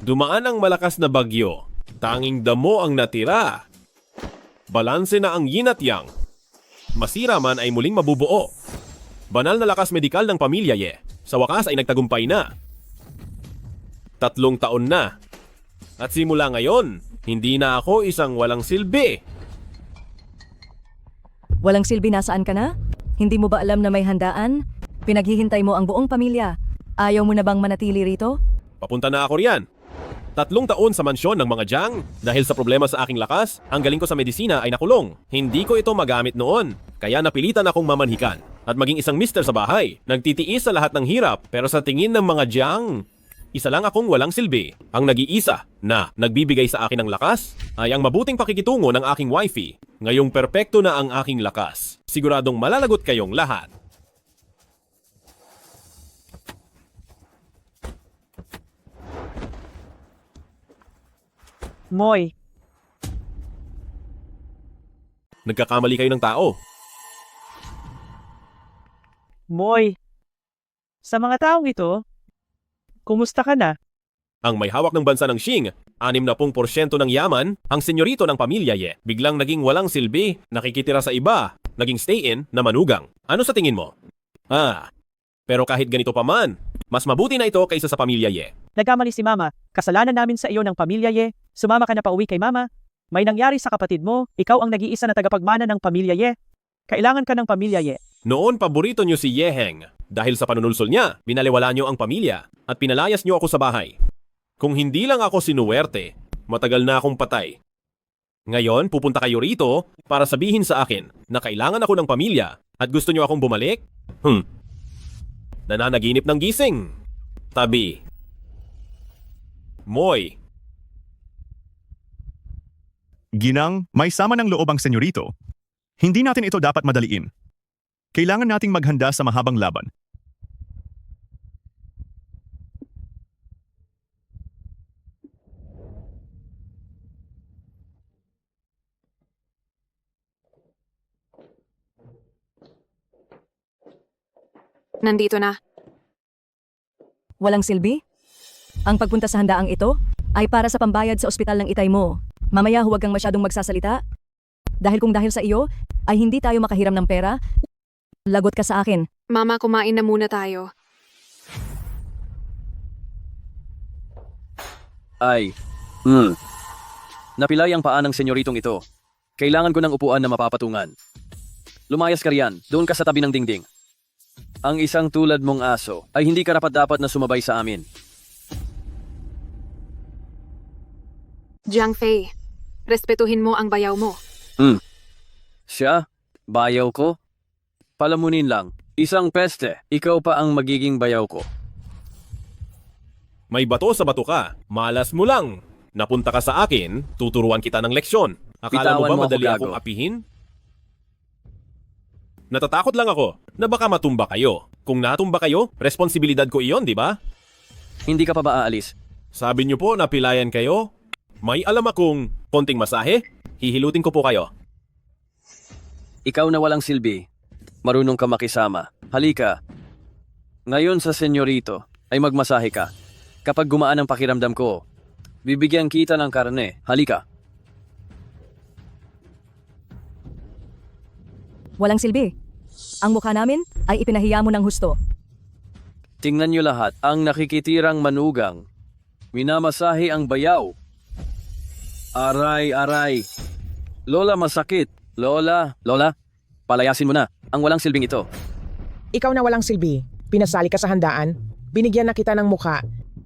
Dumaan ang malakas na bagyo. Tanging damo ang natira. Balanse na ang yin at yang. Masira man ay muling mabubuo. Banal na lakas medikal ng pamilya Ye. Sa wakas ay nagtagumpay na. 3 taon na. At simula ngayon, hindi na ako isang walang silbi. Walang silbi, nasaan ka na? Hindi mo ba alam na may handaan? Pinaghihintay mo ang buong pamilya. Ayaw mo na bang manatili rito? Papunta na ako riyan. 3 taon sa mansyon ng mga Jiang. Dahil sa problema sa aking lakas, ang galing ko sa medisina ay nakulong. Hindi ko ito magamit noon. Kaya napilitan akong mamanhikan. At maging isang mister sa bahay. Nagtitiis sa lahat ng hirap. Pero sa tingin ng mga Jiang, isa lang akong walang silbi. Ang nag-iisa na nagbibigay sa akin ng lakas ay ang mabuting pakikitungo ng aking wifey. Ngayong perpekto na ang aking lakas. Siguradong malalagot kayong lahat. Moy, Nagkakamali kayo ng tao. Moy. Sa mga taong ito, kumusta ka na? Ang may hawak ng bansa ng Qing, 60% ng yaman, ang senyorito ng pamilya Ye. Biglang naging walang silbi, nakikitira sa iba, naging stay-in na manugang. Ano sa tingin mo? Pero kahit ganito pa man, mas mabuti na ito kaysa sa pamilya Ye. Nagkamali si Mama. Kasalanan namin sa iyo ng pamilya Ye. Sumama ka na pauwi kay Mama. May nangyari sa kapatid mo. Ikaw ang nag-iisa na tagapagmana ng pamilya Ye. Kailangan ka ng pamilya Ye. Noon paborito niyo si Yeheng. Dahil sa panunulsol niya, binaliwala niyo ang pamilya at pinalayas niyo ako sa bahay. Kung hindi lang ako sinuwerte, matagal na akong patay. Ngayon, pupunta kayo rito para sabihin sa akin na kailangan ako ng pamilya at gusto niyo akong bumalik? Nananaginip ng gising. Tabi. Moy. Ginang, may sama ng loob ang senyorito. Hindi natin ito dapat madaliin. Kailangan nating maghanda sa mahabang laban. Nandito na. Walang silbi? Ang pagpunta sa handaang ito ay para sa pambayad sa ospital ng itay mo. Mamaya huwag kang masyadong magsasalita. Dahil sa iyo, ay hindi tayo makahiram ng pera. Lagot ka sa akin. Mama, kumain na muna tayo. Napilay ang paa ng senyoritong ito. Kailangan ko ng upuan na mapapatungan. Lumayas ka riyan, doon ka sa tabi ng dingding. Ang isang tulad mong aso ay hindi karapat-dapat na sumabay sa amin. Jiang Fei, respetuhin mo ang bayaw mo. Siya? Bayaw ko? Palamunin lang, isang peste, ikaw pa ang magiging bayaw ko. May bato sa bato ka. Malas mo lang. Napunta ka sa akin, tuturuan kita ng leksyon. Akala mo Bitawan ba mo ako, madali gago. akong apihin? Natatakot lang ako na baka matumba kayo. Kung natumba kayo, responsibilidad ko iyon, di ba? Hindi ka pa ba aalis? Sabi niyo po na pilayan kayo? May alam akong konting masahe? Hihilutin ko po kayo. Ikaw na walang silbi. Marunong ka makisama. Halika. Ngayon sa senyorito ay magmasahe ka. Kapag gumaan ang pakiramdam ko, bibigyan kita ng karne. Halika. Walang silbi. Ang mukha namin ay ipinahiya mo ng husto. Tingnan niyo lahat ang nakikitirang manugang. Minamasahe ang bayaw. Aray, aray. Lola, masakit. Lola, palayasin mo na ang walang silbing ito. Ikaw na walang silbi. Pinasali ka sa handaan. Binigyan na kita ng mukha.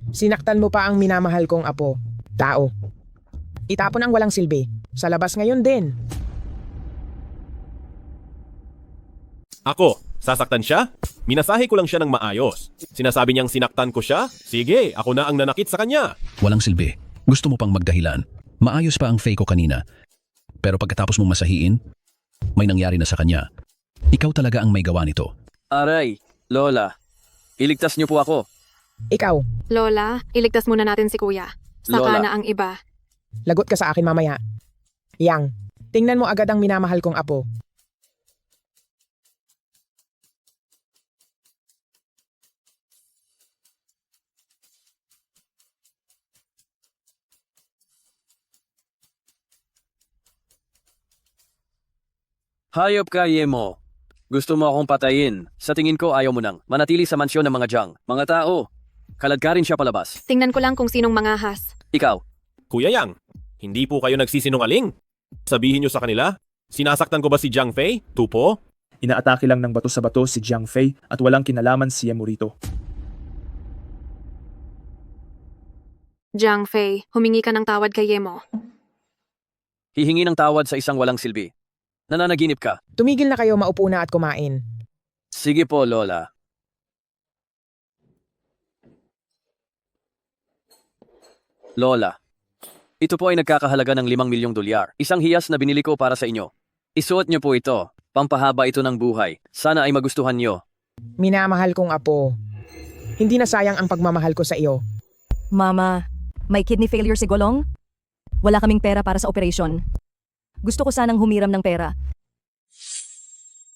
Sinaktan mo pa ang minamahal kong apo. Tao. Itapon ang walang silbi. Sa labas ngayon din. Ako, sasaktan siya? Minasahe ko lang siya ng maayos. Sinasabi niyang sinaktan ko siya? Sige, ako na ang nanakit sa kanya. Walang silbi. Gusto mo pang magdahilan. Maayos pa ang fake ko kanina. Pero pagkatapos mong masahiin, may nangyari na sa kanya. Ikaw talaga ang may gawa nito. Aray, Lola. Iligtas niyo po ako. Ikaw, Lola, iligtas muna natin si Kuya. Saka Lola. na ang iba. lagot ka sa akin mamaya. Yang, tingnan mo agad ang minamahal kong apo. Hayop ka, Yemo. Gusto mo akong patayin. Sa tingin ko ayaw mo nang manatili sa mansyon ng mga Jiang. Mga tao, kalad ka rin siya palabas. Tingnan ko lang kung sinong mangahas. Ikaw, Kuya Yang, hindi po kayo nagsisinungaling. Sabihin niyo sa kanila, sinasaktan ko ba si Jiang Fei? Tupo? Inaatake lang ng bato sa bato si Jiang Fei at walang kinalaman si Yemo rito. Jiang Fei, humingi ka ng tawad kay Yemo. hihingi ng tawad sa isang walang silbi. Nananaginip ka. Tumigil na kayo, maupo na at kumain. Sige po, Lola. Lola, ito po ay nagkakahalaga ng 5 milyong dolyar. Isang hiyas na binili ko para sa inyo. Isuot niyo po ito. Pampahaba ito ng buhay. Sana ay magustuhan niyo. Minamahal kong apo. Hindi na sayang ang pagmamahal ko sa iyo. Mama, may kidney failure si Golong? Wala kaming pera para sa operasyon. Gusto ko sanang humiram ng pera.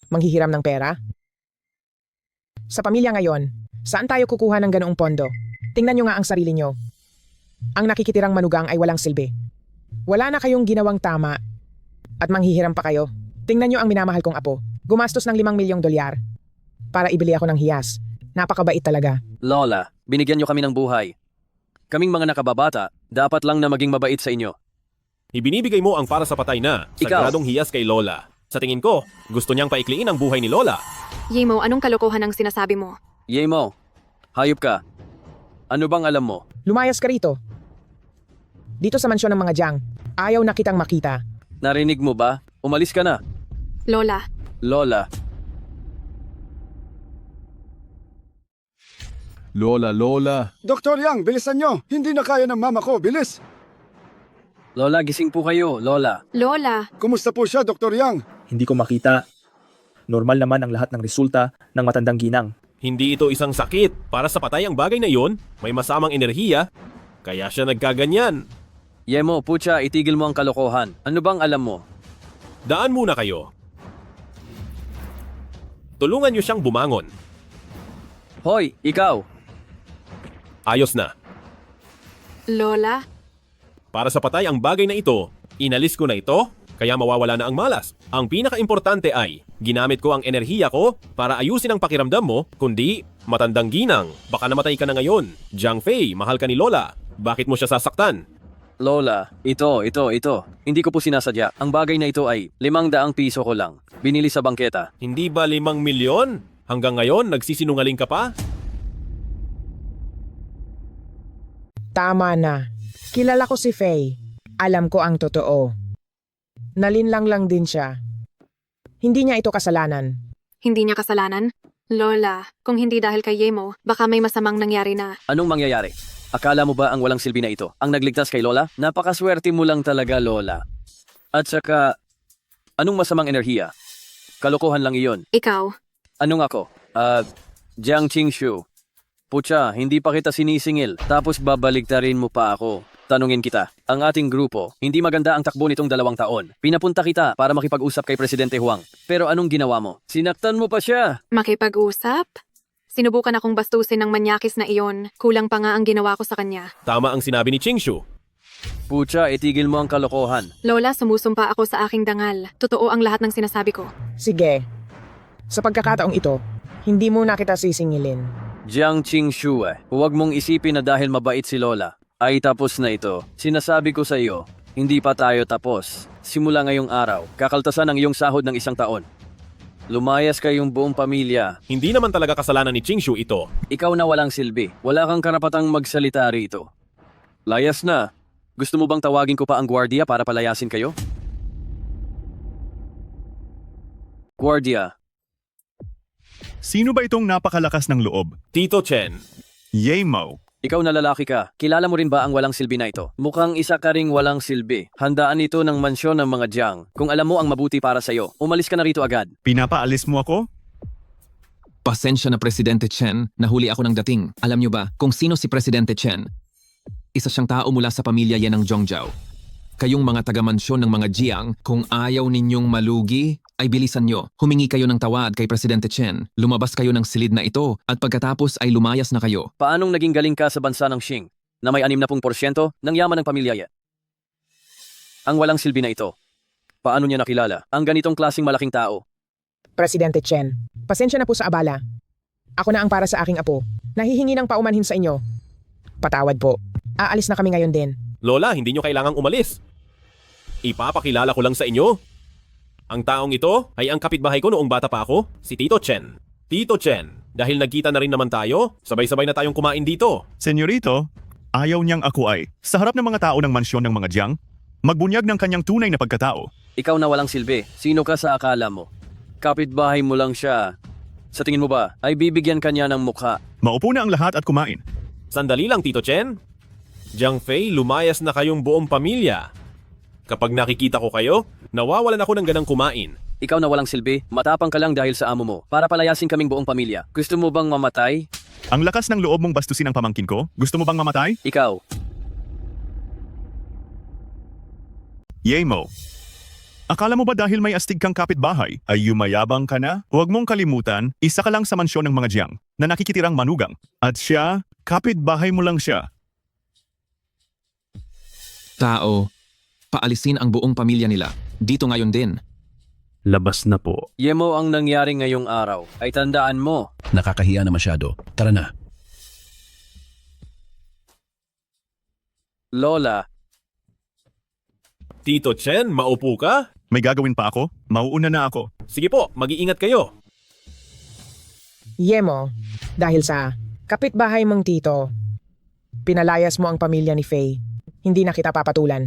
Manghihiram ng pera? Sa pamilya ngayon, saan tayo kukuha ng ganoong pondo? Tingnan nyo nga ang sarili nyo. Ang nakikitirang manugang ay walang silbi. Wala na kayong ginawang tama at manghihiram pa kayo. Tingnan nyo ang minamahal kong apo. Gumastos ng 5 milyong dolyar para ibili ako ng hiyas. Napakabait talaga. Lola, binigyan niyo kami ng buhay. Kaming mga nakababata, dapat lang na maging mabait sa inyo. Ibinibigay mo ang para sa patay na Ikaw. sagradong hiyas kay Lola. Sa tingin ko, gusto niyang paikliin ang buhay ni Lola. Yemo, anong kalokohan ang sinasabi mo? Yemo, hayop ka. Ano bang alam mo? Lumayas ka rito. Dito sa mansyon ng mga Jiang, ayaw na kitang makita. Narinig mo ba? Umalis ka na. Lola, Lola, Lola. Dr. Yang, bilisan nyo. Hindi na kaya ng mama ko. Bilis. Lola, gising po kayo, Lola. Lola, Kumusta po siya, Dr. Yang? Hindi ko makita. Normal naman ang lahat ng resulta ng matandang ginang. Hindi ito isang sakit. Para sa patay ang bagay na iyon, may masamang enerhiya. Kaya siya nagkaganyan. Yemo, putya, itigil mo ang kalokohan. Ano bang alam mo? Daan muna kayo. Tulungan niyo siyang bumangon. Hoy, ikaw! Ayos na. Lola, Para sa patay ang bagay na ito, inalis ko na ito, kaya mawawala na ang malas. Ang pinaka-importante ay, ginamit ko ang enerhiya ko para ayusin ang pakiramdam mo, kundi matandang ginang. Baka namatay ka na ngayon. Jiang Fei, mahal ka ni Lola. Bakit mo siya sasaktan? Lola, ito. Hindi ko po sinasadya. Ang bagay na ito ay 500 piso ko lang. Binili sa bangketa. Hindi ba 5 milyon? Hanggang ngayon, nagsisinungaling ka pa? Tama na. Kilala ko si Faye. Alam ko ang totoo. Nalinlang lang din siya. Hindi niya ito kasalanan. hindi niya kasalanan? Lola, kung hindi dahil kay Yemo, baka may masamang nangyari na. Anong mangyayari? Akala mo ba ang walang silbi na ito ang nagligtas kay Lola? Napakaswerte mo lang talaga, Lola. At saka, anong masamang enerhiya? Kalokohan lang iyon. Ikaw, Anong ako? Jiang Qingshu. Pucha, hindi pa kita sinisingil. Tapos babaligtarin mo pa ako. Tanungin kita, ang ating grupo, hindi maganda ang takbo nitong 2 taon. Pinapunta kita para makipag-usap kay Presidente Huang. Pero anong ginawa mo? Sinaktan mo pa siya. makipag-usap? Sinubukan akong bastusin ng manyakis na iyon. Kulang pa nga ang ginawa ko sa kanya. Tama ang sinabi ni Qingshu. Pucha, itigil mo ang kalokohan. Lola, sumusumpa ako sa aking dangal. Totoo ang lahat ng sinasabi ko. Sige. Sa pagkakataong ito, hindi mo na kita sisingilin. Jiang Qingshu, huwag mong isipin na dahil mabait si Lola, ay tapos na ito. Sinasabi ko sa iyo, hindi pa tayo tapos. Simula ngayong araw, kakaltasan ang iyong sahod ng 1 taon. Lumayas kayong buong pamilya. Hindi naman talaga kasalanan ni Qingshu ito. Ikaw na walang silbi. Wala kang karapatang magsalita rito. Layas na. Gusto mo bang tawagin ko pa ang gwardiya para palayasin kayo? Gwardiya. Sino ba itong napakalakas ng loob? Tito Chen, Yemo. Ikaw na lalaki ka. Kilala mo rin ba ang walang silbi na ito? Mukhang isa ka ring walang silbi. Handaan ito ng mansyon ng mga Jiang. Kung alam mo ang mabuti para sa'yo, umalis ka na rito agad. Pinapaalis mo ako? Pasensya na Presidente Chen, nahuli ako ng dating. Alam niyo ba kung sino si Presidente Chen? Isa siyang tao mula sa pamilya yan ng Zhongzhou. Kayong mga taga-mansyon ng mga Jiang, kung ayaw ninyong malugi, ay bilisan nyo. Humingi kayo ng tawad kay Presidente Chen. Lumabas kayo ng silid na ito at pagkatapos ay lumayas na kayo. Paanong naging galing ka sa bansa ng Qing na may 60% ng yaman ng pamilya yan? Ang walang silbi na ito. Paano niya nakilala ang ganitong klaseng malaking tao? Presidente Chen, pasensya na po sa abala. Ako na ang para sa aking apo. Nahihingi ng paumanhin sa inyo. Patawad po. Aalis na kami ngayon din. Lola, hindi nyo kailangang umalis. Ipapakilala ko lang sa inyo. Ang taong ito ay ang kapitbahay ko noong bata pa ako, si Tito Chen. Tito Chen, dahil nagkita na rin naman tayo, sabay-sabay na tayong kumain dito. Senyorito, ayaw niyang ako ay, sa harap ng mga tao ng mansyon ng mga Jiang, magbunyag ng kanyang tunay na pagkatao. Ikaw na walang silbi. Sino ka sa akala mo? Kapitbahay mo lang siya. Sa tingin mo ba ay bibigyan kanya ng mukha? Maupo na ang lahat at kumain. Sandali lang, Tito Chen. Jiang Fei, lumayas na kayong buong pamilya. Kapag nakikita ko kayo, nawawalan ako ng ganang kumain. Ikaw na walang silbi, matapang ka lang dahil sa amo mo. Para palayasin kaming buong pamilya. Gusto mo bang mamatay? Ang lakas ng loob mong bastusin ang pamangkin ko? Gusto mo bang mamatay? Ikaw. Yemo. Akala mo ba dahil may astig kang kapitbahay, ay yumayabang ka na? Huwag mong kalimutan, isa ka lang sa mansyon ng mga Jiang na nakikitirang manugang. At siya, kapitbahay mo lang siya. Tao, paalisin ang buong pamilya nila. Dito ngayon din. Labas na po. Yemo ang nangyari ngayong araw. Ay tandaan mo. Nakakahiya na masyado. Tara na. Lola, Tito Chen, maupo ka? May gagawin pa ako? Mauuna na ako. Sige po, mag-iingat kayo. Yemo, dahil sa kapitbahay mong tito, pinalayas mo ang pamilya ni Faye. Hindi na kita papatulan.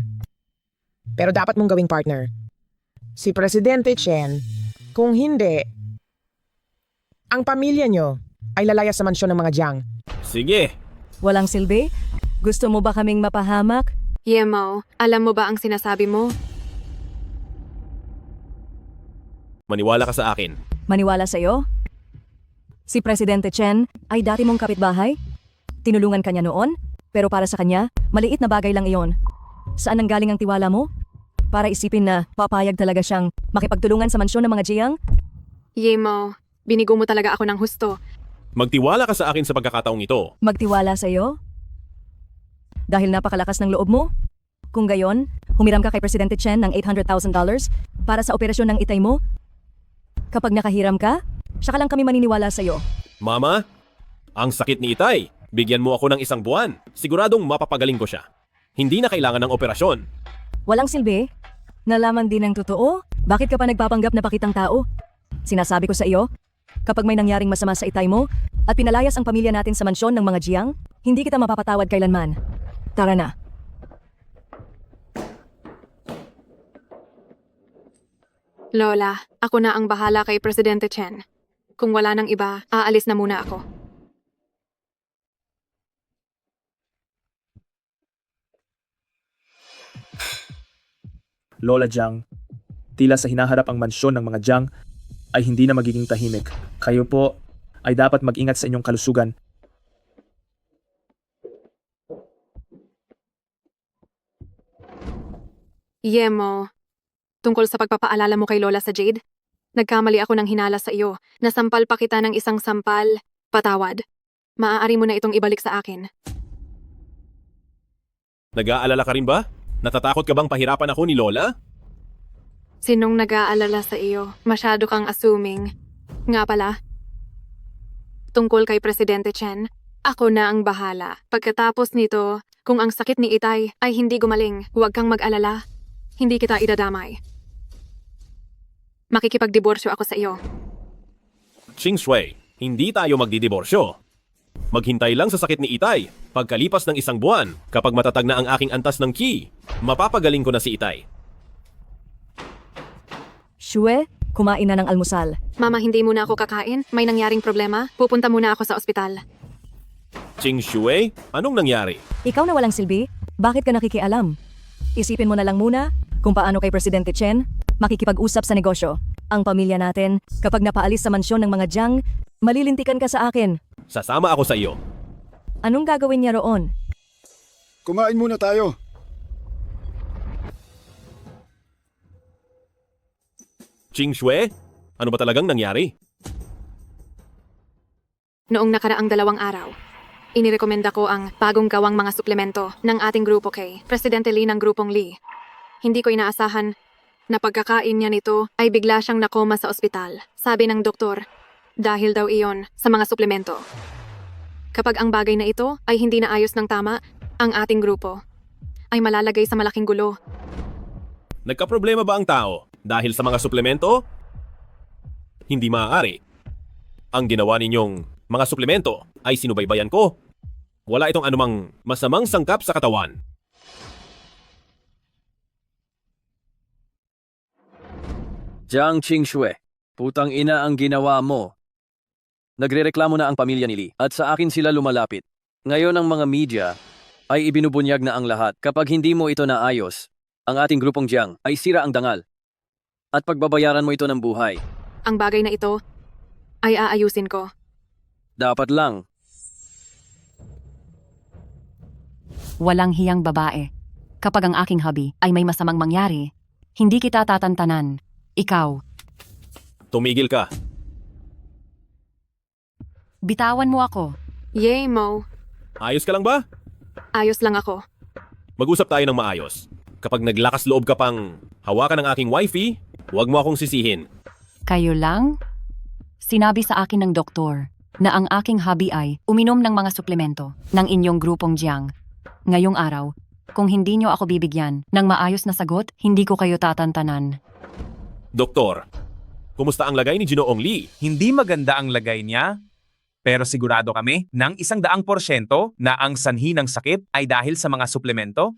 Pero dapat mong gawing partner. Si Presidente Chen, kung hindi, ang pamilya nyo ay lalayas sa mansyon ng mga Jiang. Sige. Walang silbi? Gusto mo ba kaming mapahamak? Yemo, alam mo ba ang sinasabi mo? Maniwala ka sa akin. Maniwala sa'yo? Si Presidente Chen ay dati mong kapitbahay? Tinulungan ka niya noon? Pero para sa kanya, maliit na bagay lang iyon. Saan nanggaling ang tiwala mo? Para isipin na papayag talaga siyang makipagtulungan sa mansyon ng mga Jiang? Yemo, binigo mo talaga ako ng husto. Magtiwala ka sa akin sa pagkakataong ito. Magtiwala sa'yo? Dahil napakalakas ng loob mo? Kung gayon, humiram ka kay Presidente Chen ng $800,000 para sa operasyon ng itay mo? Kapag nakahiram ka, saka lang kami maniniwala sa'yo. Mama, ang sakit ni Itay. Bigyan mo ako ng 1 buwan. Siguradong mapapagaling ko siya. Hindi na kailangan ng operasyon. Walang silbi? Nalaman din ng totoo? Bakit ka pa nagpapanggap na pakitang tao? Sinasabi ko sa iyo, kapag may nangyaring masama sa itay mo at pinalayas ang pamilya natin sa mansyon ng mga Jiang, hindi kita mapapatawad kailanman. Tara na. Lola, ako na ang bahala kay Presidente Chen. Kung wala nang iba, aalis na muna ako. Lola Jiang, tila sa hinaharap ang mansyon ng mga Jiang ay hindi na magiging tahimik. Kayo po ay dapat mag-ingat sa inyong kalusugan. Yemo, tungkol sa pagpapaalala mo kay Lola sa Jade, nagkamali ako ng hinala sa iyo. Nasampal pa kita ng 1 sampal. Patawad. Maaari mo na itong ibalik sa akin. Nag-aalala ka rin ba? Natatakot ka bang pahirapan ako ni Lola? Sinong nag-aalala sa iyo? Masyado kang assuming. Nga pala, tungkol kay Presidente Chen, ako na ang bahala. Pagkatapos nito, kung ang sakit ni Itay ay hindi gumaling, huwag kang mag-alala. Hindi kita idadamay. Makikipagdiborsyo ako sa iyo. Ching Shui, hindi tayo magdidiborsyo. Maghintay lang sa sakit ni Itay. Pagkalipas ng 1 buwan, kapag matatag na ang aking antas ng ki, mapapagaling ko na si Itay. Shue, kumain na ng almusal. Mama, hindi muna ako kakain. May nangyaring problema. Pupunta muna ako sa ospital. Ching Shui, anong nangyari? Ikaw na walang silbi? Bakit ka nakikialam? Isipin mo na lang muna kung paano kay Presidente Chen makikipag-usap sa negosyo. Ang pamilya natin, kapag napaalis sa mansyon ng mga Jiang, malilintikan ka sa akin. Sasama ako sa iyo. Anong gagawin niya roon? Kumain muna tayo. Ching Shui, ano ba talagang nangyari? Noong nakaraang 2 araw, inirekomenda ko ang bagong gawang mga suplemento ng ating grupo kay Presidente Lee ng grupong Lee. Hindi ko inaasahan na pagkakain niya nito ay bigla siyang nakoma sa ospital. Sabi ng doktor, dahil daw iyon sa mga suplemento. Kapag ang bagay na ito ay hindi naayos ng tama, ang ating grupo ay malalagay sa malaking gulo. Nagkaproblema ba ang tao dahil sa mga suplemento? Hindi maaari. Ang ginawa ninyong mga suplemento ay sinubaybayan ko. Wala itong anumang masamang sangkap sa katawan. Jiang Qingxue, putang ina ang ginawa mo. Nagrereklamo na ang pamilya ni Lee at sa akin sila lumalapit. Ngayon ang mga media ay ibinubunyag na ang lahat. Kapag hindi mo ito naayos, ang ating grupong Jiang ay sira ang dangal. At pagbabayaran mo ito ng buhay. Ang bagay na ito ay aayusin ko. Dapat lang. Walang hiyang babae. Kapag ang aking hubby ay may masamang mangyari, hindi kita tatantanan. Ikaw, Tumigil ka. bitawan mo ako. Yay, Mo. Ayos ka lang ba? Ayos lang ako. Mag-usap tayo ng maayos. Kapag naglakas loob ka pang hawakan ng aking wifey, huwag mo akong sisihin. Kayo lang? Sinabi sa akin ng doktor na ang aking hubby ay uminom ng mga suplemento ng inyong grupong Jiang. Ngayong araw, kung hindi nyo ako bibigyan ng maayos na sagot, hindi ko kayo tatantanan. Doktor, kumusta ang lagay ni Ginoong Lee? Hindi maganda ang lagay niya, pero sigurado kami ng 100% na ang sanhi ng sakit ay dahil sa mga suplemento.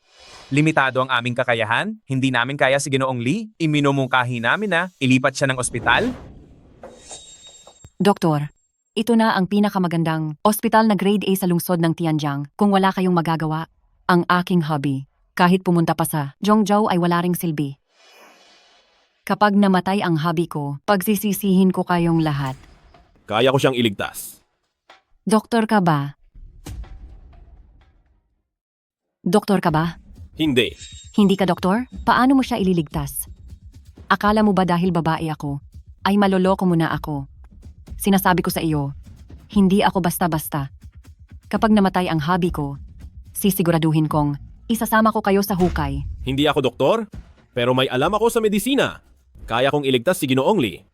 Limitado ang aming kakayahan, hindi namin kaya si Ginoong Lee, iminumungkahi namin na ilipat siya ng ospital. Doktor, ito na ang pinakamagandang ospital na grade A sa lungsod ng Tianjin. Kung wala kayong magagawa, ang aking hubby, kahit pumunta pa sa Zhongzhou ay wala ring silbi. Kapag namatay ang hubby ko, pagsisisihin ko kayong lahat. Kaya ko siyang iligtas. Doktor ka ba? Doktor ka ba? Hindi. Hindi ka doktor? Paano mo siya ililigtas? Akala mo ba dahil babae ako, ay maloloko mo na ako? Sinasabi ko sa iyo, hindi ako basta-basta. Kapag namatay ang hubby ko, sisiguraduhin kong isasama ko kayo sa hukay. Hindi ako doktor, pero may alam ako sa medisina. Kaya kong iligtas si Ginoong Lee.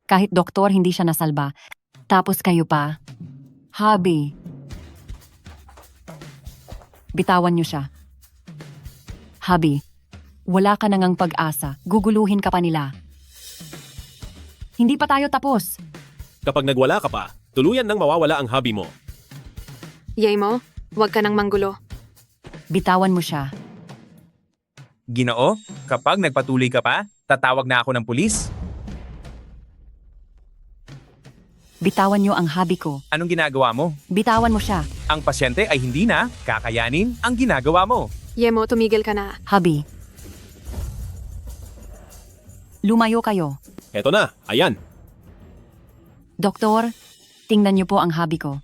Kahit doktor hindi siya nasalba, tapos kayo pa. Hubby. Bitawan niyo siya. Hubby, wala ka nangang pag-asa. Guguluhin ka pa nila. Hindi pa tayo tapos. Kapag nagwala ka pa, tuluyan nang mawawala ang hubby mo. Yay, Mo. Huwag ka nang manggulo. Bitawan mo siya. Ginoo, kapag nagpatuloy ka pa, tatawag na ako ng pulis. Bitawan niyo ang hubby ko. Anong ginagawa mo? Bitawan mo siya. Ang pasyente ay hindi na kakayanin ang ginagawa mo. Yemo, tumigil ka na. Hubby. Lumayo kayo. Eto na, ayan. Doktor, tingnan niyo po ang hubby ko.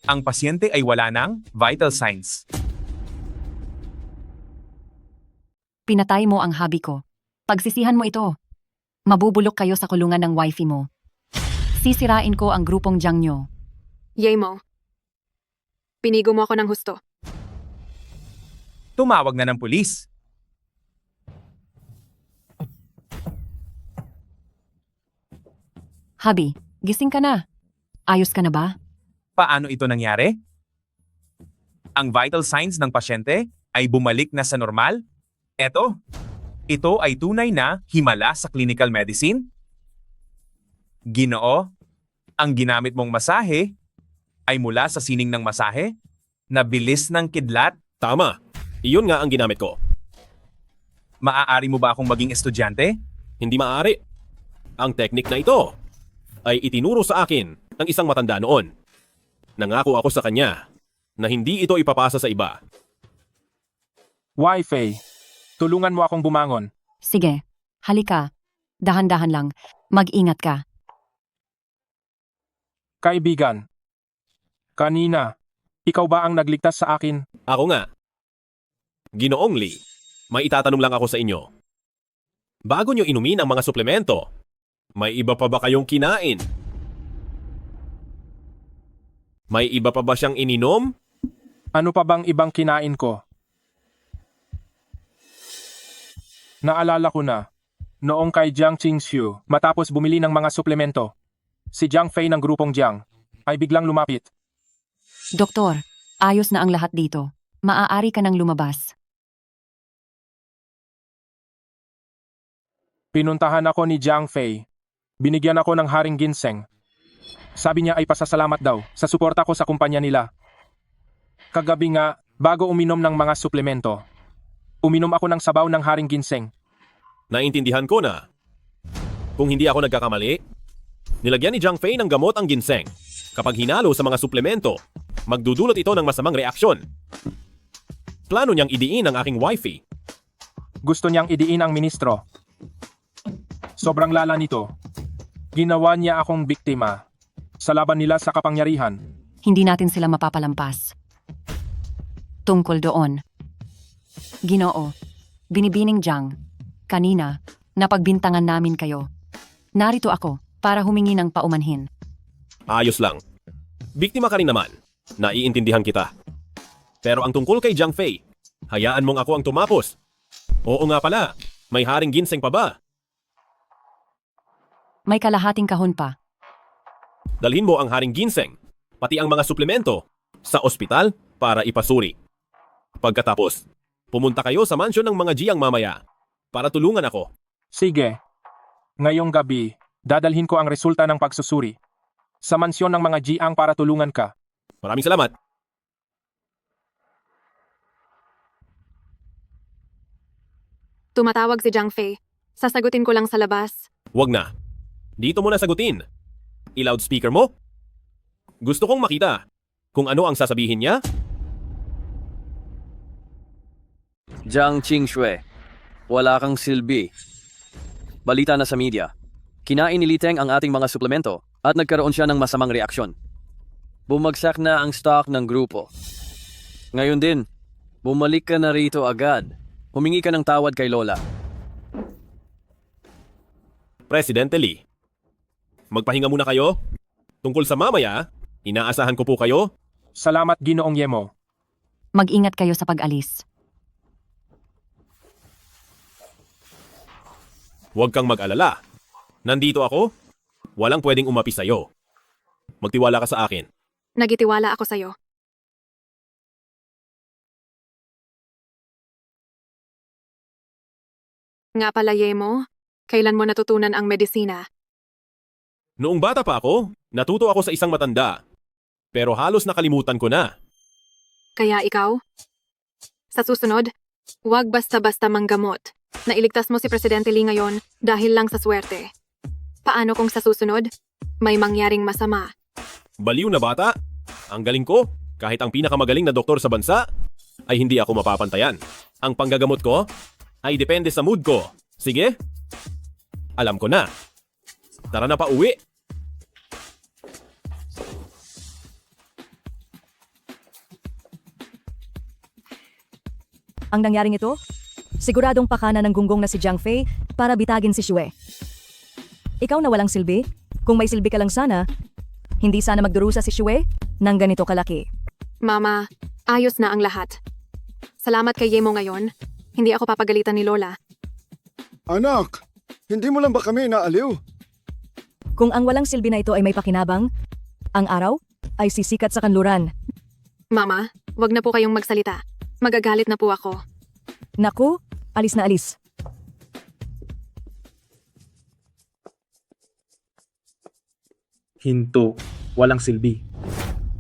Ang pasyente ay wala ng vital signs. Pinatay mo ang hubby ko. Pagsisihan mo ito. Mabubulok kayo sa kulungan ng wifey mo. Sisirain ko ang grupong Jiang nyo. Yay, Mo. Pinigo mo ako ng husto. Tumawag na ng pulis. Hubby, gising ka na. Ayos ka na ba? Paano ito nangyari? Ang vital signs ng pasyente ay bumalik na sa normal? Ito ay tunay na himala sa clinical medicine? Ginoo, ang ginamit mong masahe ay mula sa sining ng masahe na bilis ng kidlat? Tama. Iyon nga ang ginamit ko. Maaari mo ba akong maging estudyante? Hindi maaari. Ang teknik na ito ay itinuro sa akin ng isang matanda noon. Nangako ako sa kanya na hindi ito ipapasa sa iba. Wi-Fi, tulungan mo akong bumangon. Sige, halika. Dahan-dahan lang. Mag-ingat ka. Kaibigan, kanina, ikaw ba ang nagligtas sa akin? Ako nga. Ginoong Lee, may itatanong lang ako sa inyo. Bago nyo inumin ang mga suplemento, may iba pa ba kayong kinain? May iba pa ba siyang ininom? Ano pa bang ibang kinain ko? Naalala ko na. Noong kay Jiang Qingxiu, matapos bumili ng mga suplemento, si Jiang Fei ng grupong Jiang ay biglang lumapit. Doktor, ayos na ang lahat dito. Maaari ka nang lumabas. Pinuntahan ako ni Jiang Fei. Binigyan ako ng haring ginseng. Sabi niya ay pasasalamat daw sa suporta ko sa kumpanya nila. Kagabi nga, bago uminom ng mga suplemento, uminom ako ng sabaw ng haring ginseng. Naintindihan ko na. Kung hindi ako nagkakamali, nilagyan ni Jiang Fei ng gamot ang ginseng. Kapag hinalo sa mga suplemento, magdudulot ito ng masamang reaksyon. Plano niyang idiin ang aking wifi. Gusto niyang idiin ang ministro. Sobrang lala nito. Ginawa niya akong biktima sa laban nila sa kapangyarihan. Hindi natin sila mapapalampas. Tungkol doon. Ginoo, Binibining Jiang, kanina, napagbintangan namin kayo. Narito ako para humingi ng paumanhin. Ayos lang. Biktima ka rin naman. Naiintindihan kita. Pero ang tungkol kay Jiang Fei, hayaan mong ako ang tumapos. Oo nga pala, may haring ginseng pa ba? May kalahating kahon pa. Dalhin mo ang haring ginseng, pati ang mga suplemento, sa ospital para ipasuri. Pagkatapos, pumunta kayo sa mansyon ng mga Jiang mamaya para tulungan ako. Sige. Ngayong gabi, dadalhin ko ang resulta ng pagsusuri sa mansyon ng mga Jiang para tulungan ka. Maraming salamat. Tumatawag si Jiang Fei. Sasagutin ko lang sa labas. Wag na. Dito mo na sagutin. I-loudspeaker mo? Gusto kong makita kung ano ang sasabihin niya. Jiang Qingshui, wala kang silbi. Balita na sa media. Kinain ni Liteng ang ating mga suplemento at nagkaroon siya ng masamang reaksyon. Bumagsak na ang stock ng grupo. Ngayon din, bumalik ka na rito agad. Humingi ka ng tawad kay Lola. Presidente Lee, magpahinga muna kayo. Tungkol sa mamaya, inaasahan ko po kayo. Salamat, Ginoong Yemo. Mag-ingat kayo sa pag-alis. Huwag kang mag-alala. Nandito ako. Walang pwedeng umapi sa'yo. Magtiwala ka sa akin. Nagitiwala ako sa'yo. Nga pala, Yemo, kailan mo natutunan ang medisina? Noong bata pa ako, natuto ako sa isang matanda. Pero halos nakalimutan ko na. Kaya ikaw? Sa susunod, huwag basta-basta manggamot. Nailigtas mo si Presidente Lee ngayon dahil lang sa swerte. Paano kung sa susunod, may mangyaring masama? Baliw na bata. Ang galing ko. Kahit ang pinakamagaling na doktor sa bansa, ay hindi ako mapapantayan. Ang panggagamot ko ay depende sa mood ko. Sige? Alam ko na. Tara na pa uwi. Ang nangyaring ito? Siguradong pakana ng gunggong na si Jiang Fei para bitagin si Xue. Ikaw na walang silbi? Kung may silbi ka lang sana, hindi sana magdurusa si Xue ng ganito kalaki. Mama, ayos na ang lahat. Salamat kay Yemo ngayon. Hindi ako papagalitan ni Lola. Anak, hindi mo lang ba kami naaliw? Kung ang walang silbi na ito ay may pakinabang, ang araw ay sisikat sa kanluran. Mama, wag na po kayong magsalita. Magagalit na po ako. Naku, alis na alis. Hinto, walang silbi.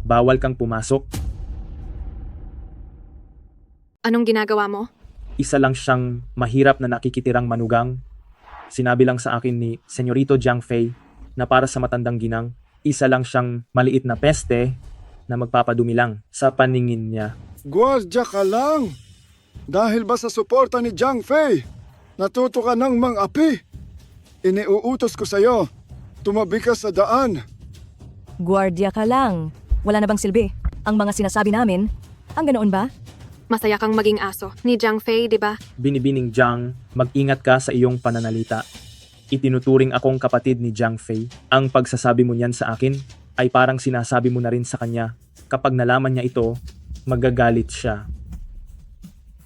Bawal kang pumasok. Anong ginagawa mo? Isa lang siyang mahirap na nakikitirang manugang. Sinabi lang sa akin ni Senyorito Jiang Fei na para sa matandang ginang, isa lang siyang maliit na peste na magpapadumi lang sa paningin niya. Gwardiya ka lang. Dahil ba sa suporta ni Jiang Fei, natuto ka ng mang-api? Iniuutos ko sa'yo, tumabi ka sa daan. Guardia ka lang. Wala na bang silbi? Ang mga sinasabi namin, ang ganoon ba? Masaya kang maging aso ni Jiang Fei, di ba? Binibining Jiang, mag-ingat ka sa iyong pananalita. Itinuturing akong kapatid ni Jiang Fei. Ang pagsasabi mo niyan sa akin ay parang sinasabi mo na rin sa kanya. Kapag nalaman niya ito, magagalit siya.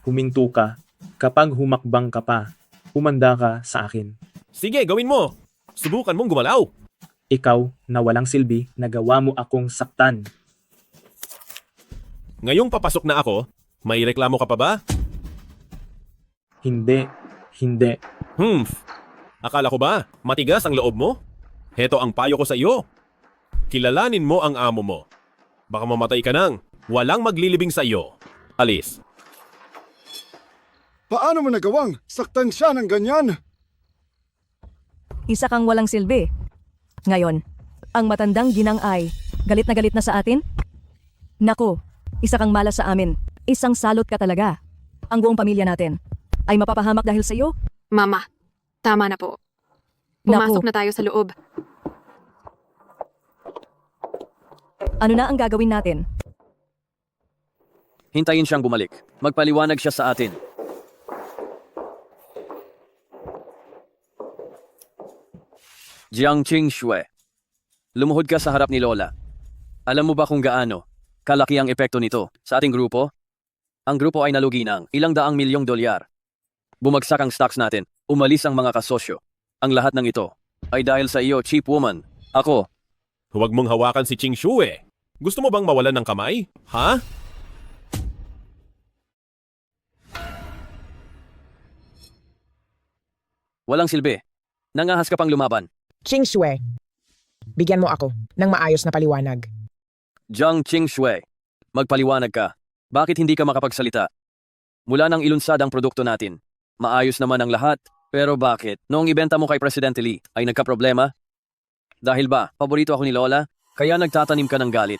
Huminto ka. Kapag humakbang ka pa, humanda ka sa akin. Sige, gawin mo. Subukan mong gumalaw. Ikaw na walang silbi, nagawa mo akong saktan. Ngayong papasok na ako, may reklamo ka pa ba? Hindi. Akala ko ba, matigas ang loob mo? Heto ang payo ko sa iyo. Kilalanin mo ang amo mo. Baka mamatay ka nang walang maglilibing sa iyo. Alis. Paano mo nagawang saktan siya ng ganyan? Isa kang walang silbi. Ngayon, ang matandang ginang ay galit na sa atin? Naku, isa kang malas sa amin. Isang salot ka talaga. Ang buong pamilya natin ay mapapahamak dahil sa iyo? Mama, tama na po. Pumasok na tayo sa loob. Ano na ang gagawin natin? Hintayin siyang bumalik. Magpaliwanag siya sa atin. Jiang Qingxue, lumuhod ka sa harap ni Lola. Alam mo ba kung gaano kalaki ang epekto nito sa ating grupo? Ang grupo ay nalugi ng ilang daang milyong dolyar. Bumagsak ang stocks natin, umalis ang mga kasosyo. Ang lahat ng ito ay dahil sa iyo, cheap woman. Ako, Huwag mong hawakan si Ching Shue. Gusto mo bang mawalan ng kamay? Ha? walang silbi. Nangahas ka pang lumaban. Ching Shue, bigyan mo ako ng maayos na paliwanag. Jiang Qingxue, magpaliwanag ka. Bakit hindi ka makapagsalita? Mula nang ilunsad ang produkto natin, maayos naman ang lahat. Pero bakit? Noong ibenta mo kay Presidente Lee, ay nagkaproblema? Dahil ba, paborito ako ni Lola, kaya nagtatanim ka ng galit.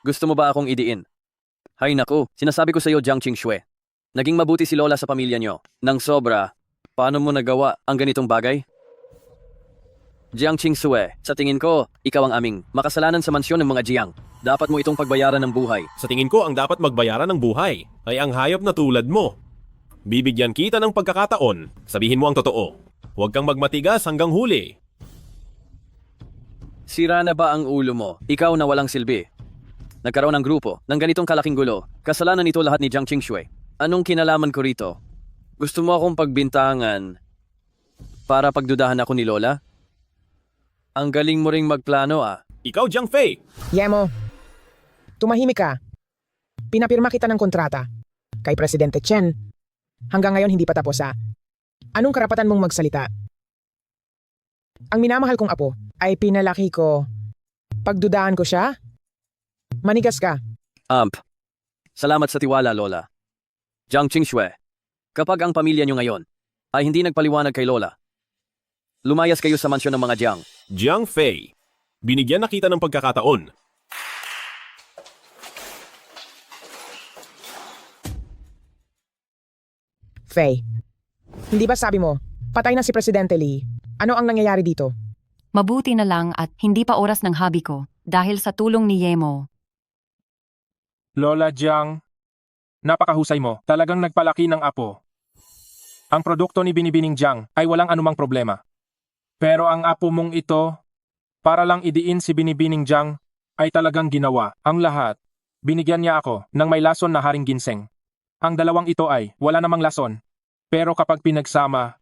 Gusto mo ba akong idiin? Hay naku, sinasabi ko sa iyo, Jiang Qingxue. Naging mabuti si Lola sa pamilya nyo. Nang sobra, paano mo nagawa ang ganitong bagay? Jiang Qingxue, sa tingin ko, ikaw ang aming makasalanan sa mansyon ng mga Jiang. Dapat mo itong pagbayaran ng buhay. Sa tingin ko, ang dapat magbayaran ng buhay ay ang hayop na tulad mo. Bibigyan kita ng pagkakataon. Sabihin mo ang totoo. Huwag kang magmatigas hanggang huli. Sira na ba ang ulo mo? Ikaw na walang silbi. Nagkaroon ng grupo ng ganitong kalaking gulo. Kasalanan ito lahat ni Jiang Qingxue. Anong kinalaman ko rito? Gusto mo akong pagbintangan para pagdudahan ako ni Lola? Ang galing mo ring magplano ah. Ikaw, Jiang Fei! Yemo, tumahimik ka. Pinapirma kita ng kontrata kay Presidente Chen. Hanggang ngayon hindi pa tapos ah. Anong karapatan mong magsalita? Ang minamahal kong apo ay pinalaki ko. Pagdudahan ko siya? Manigas ka. Salamat sa tiwala, Lola. Jiang Qingxue, kapag ang pamilya nyo ngayon ay hindi nagpaliwanag kay Lola, lumayas kayo sa mansyon ng mga Jiang. Jiang Fei, binigyan na kita ng pagkakataon. Faye, hindi ba sabi mo, patay na si Presidente Lee? Ano ang nangyayari dito? Mabuti na lang at hindi pa oras ng hobby ko dahil sa tulong ni Yemo. Lola Jiang, napakahusay mo. Talagang nagpalaki ng apo. Ang produkto ni Binibining Jiang ay walang anumang problema. Pero ang apo mong ito, para lang idiin si Binibining Jiang, ay talagang ginawa ang lahat. Binigyan niya ako ng may lason na haring ginseng. Ang dalawang ito ay wala namang lason. Pero kapag pinagsama,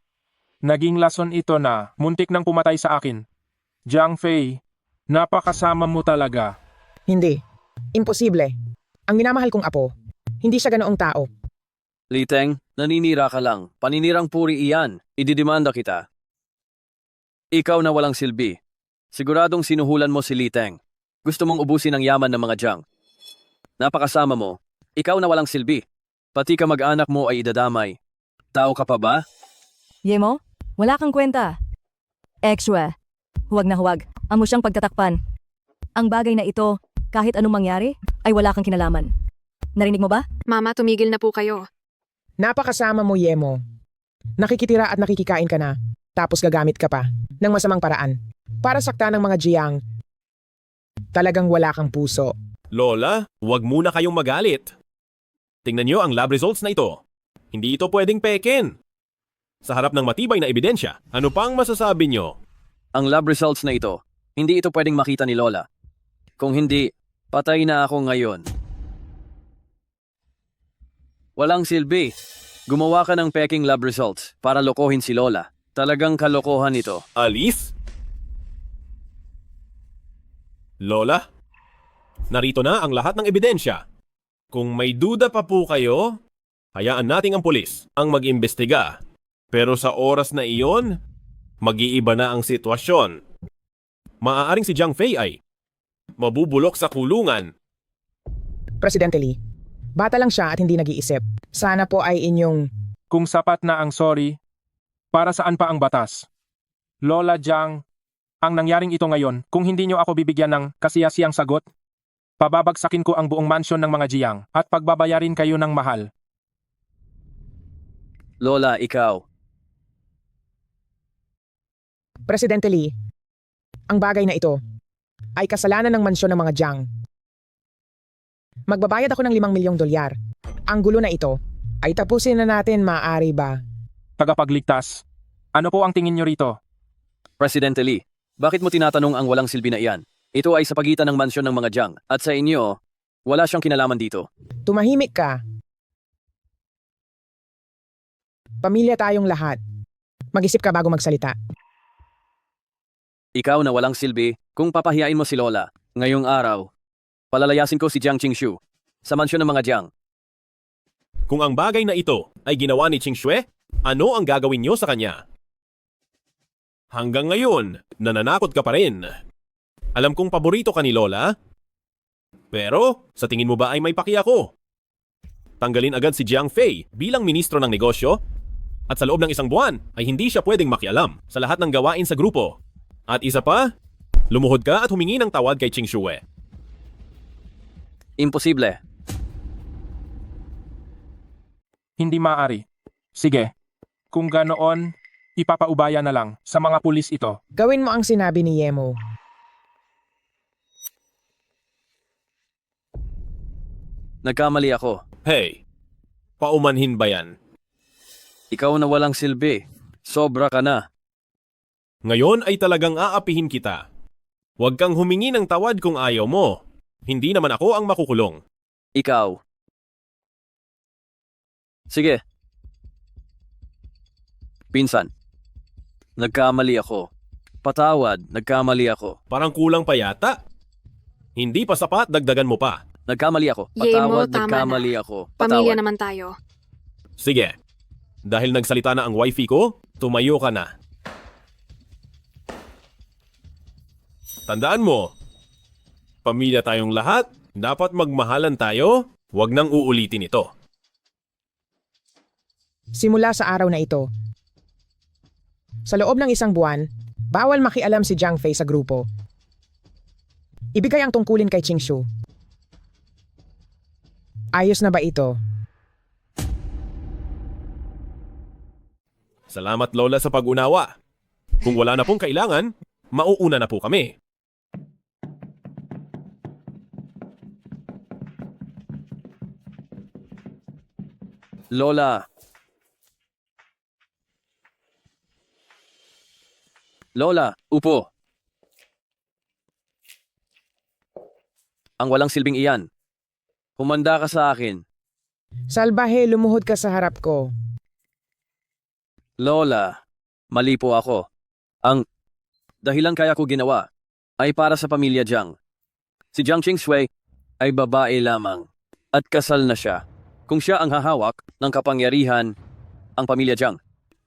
naging lason ito na muntik nang pumatay sa akin. Jiang Fei, napakasama mo talaga. Hindi. Imposible. Ang minamahal kong apo, hindi siya ganoong tao. Li Teng, naninira ka lang. Paninirang puri iyan. Ididemanda kita. Ikaw na walang silbi. Siguradong sinuhulan mo si Li Teng. Gusto mong ubusin ang yaman ng mga Jiang. Napakasama mo. Ikaw na walang silbi. Pati ka mag-anak mo ay idadamay. Tao ka pa ba? Yemo, wala kang kwenta. Exua, huwag na huwag. Amo siyang pagtatakpan. Ang bagay na ito, kahit anong mangyari, ay wala kang kinalaman. Narinig mo ba? Mama, tumigil na po kayo. Napakasama mo, Yemo. Nakikitira at nakikikain ka na, tapos gagamit ka pa ng masamang paraan para sakta ng mga Jiang. Talagang wala kang puso. Lola, huwag muna kayong magalit. Tingnan niyo ang lab results na ito. Hindi ito pwedeng pekin. Sa harap ng matibay na ebidensya, ano pang masasabi niyo? Ang lab results na ito, hindi ito pwedeng makita ni Lola. Kung hindi, patay na ako ngayon. Walang silbi. Gumawa ka ng peking lab results para lokohin si Lola. Talagang kalokohan ito. Alis? Lola? Narito na ang lahat ng ebidensya. Kung may duda pa po kayo, hayaan nating ang pulis ang mag-imbestiga. Pero sa oras na iyon, mag-iiba na ang sitwasyon. Maaaring si Jiang Fei ay mabubulok sa kulungan. Presidente Lee, bata lang siya at hindi nag-iisip. Sana po ay inyong... Kung sapat na ang sorry, para saan pa ang batas? Lola Jiang, ang nangyaring ito ngayon, kung hindi nyo ako bibigyan ng kasiyasiyang sagot, pababagsakin ko ang buong mansyon ng mga Jiang at pagbabayarin kayo ng mahal. Lola, ikaw. Presidente Lee, ang bagay na ito ay kasalanan ng mansyon ng mga Jiang. Magbabayad ako ng 5 milyong dolyar. Ang gulo na ito ay tapusin na natin, maaari ba? Tagapagligtas, ano po ang tingin nyo rito? Presidente Lee, bakit mo tinatanong ang walang silbi na iyan? Ito ay sa pagitan ng mansyon ng mga Jiang at sa inyo, wala siyang kinalaman dito. Tumahimik ka. Pamilya tayong lahat. Mag-isip ka bago magsalita. Ikaw na walang silbi, kung papahiyain mo si Lola, ngayong araw, palalayasin ko si Jiang Qingshu sa mansyon ng mga Jiang. Kung ang bagay na ito ay ginawa ni Ching Xue, ano ang gagawin niyo sa kanya? Hanggang ngayon, nananakot ka pa rin. Alam kong paborito ka ni Lola, pero sa tingin mo ba ay may paki ako? Tanggalin agad si Jiang Fei bilang ministro ng negosyo at sa loob ng 1 buwan ay hindi siya pwedeng makialam sa lahat ng gawain sa grupo. At isa pa, lumuhod ka at humingi ng tawad kay Ching Xue. Imposible. Hindi maaari. Sige, kung ganoon, ipapaubaya na lang sa mga pulis ito. Gawin mo ang sinabi ni Yemo. Nagkamali ako. Hey, paumanhin ba yan? Ikaw na walang silbi. Sobra ka na. Ngayon ay talagang aapihin kita. Huwag kang humingi ng tawad kung ayaw mo. Hindi naman ako ang makukulong. Ikaw. Sige. Pinsan. Nagkamali ako. Patawad, nagkamali ako. Parang kulang pa yata. Hindi pa sapat, dagdagan mo pa. Nagkamali ako. Yemo, Patawad, tama nagkamali na. ako. Pamilya Patawad. naman tayo. Sige. Dahil nagsalita na ang wifey ko, tumayo ka na. Tandaan mo, pamilya tayong lahat, dapat magmahalan tayo, huwag nang uulitin ito. Simula sa araw na ito, sa loob ng 1 buwan, bawal makialam si Jiang Fei sa grupo. Ibigay ang tungkulin kay Qingshu. Ayos na ba ito? Salamat Lola sa pag-unawa. Kung wala na pong kailangan, mauuna na po kami. Lola. Lola, upo. Ang walang silbing iyan. Humanda ka sa akin. Salbahe, lumuhod ka sa harap ko. Lola, mali po ako. Ang dahilan kaya ko ginawa ay para sa pamilya Jiang. Si Jiang Qingshui ay babae lamang at kasal na siya. Kung siya ang hahawak ng kapangyarihan, ang pamilya Jiang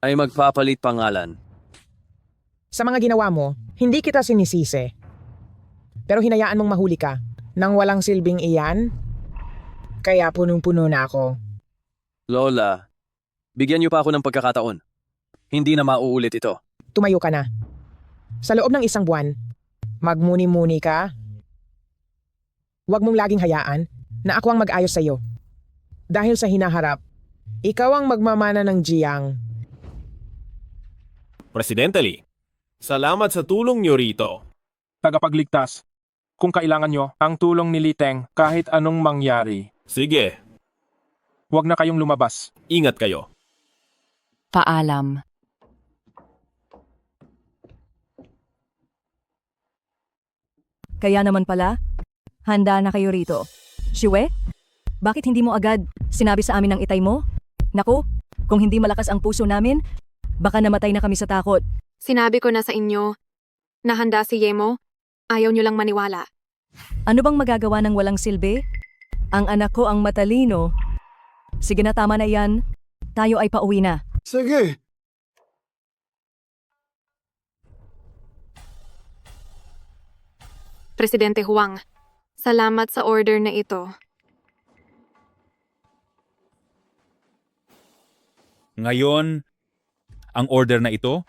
ay magpapalit pangalan. Sa mga ginawa mo, hindi kita sinisisi. Pero hinayaan mong mahuli ka nang walang silbing iyan? Kaya punong-puno na ako. Lola, bigyan niyo pa ako ng pagkakataon. Hindi na mauulit ito. Tumayo ka na. Sa loob ng 1 buwan, magmuni-muni ka. Huwag mong laging hayaan na ako ang mag-ayos sa iyo. Dahil sa hinaharap, ikaw ang magmamana ng Jiang. Presidente Lee, salamat sa tulong niyo rito. Tagapagligtas, kung kailangan nyo ang tulong ni Liteng kahit anong mangyari, Sige, huwag na kayong lumabas. ingat kayo. Paalam. Kaya naman pala, handa na kayo rito. Xue, Bakit hindi mo agad sinabi sa amin ng itay mo? Naku, kung hindi malakas ang puso namin, baka namatay na kami sa takot. Sinabi ko na sa inyo na handa si Yemo. Ayaw niyo lang maniwala. Ano bang magagawa ng walang silbi? Ang anak ko ang matalino. Sige na, tama na yan. Tayo ay pauwi na. Sige, Presidente Huang, salamat sa order na ito. Ngayon, ang order na ito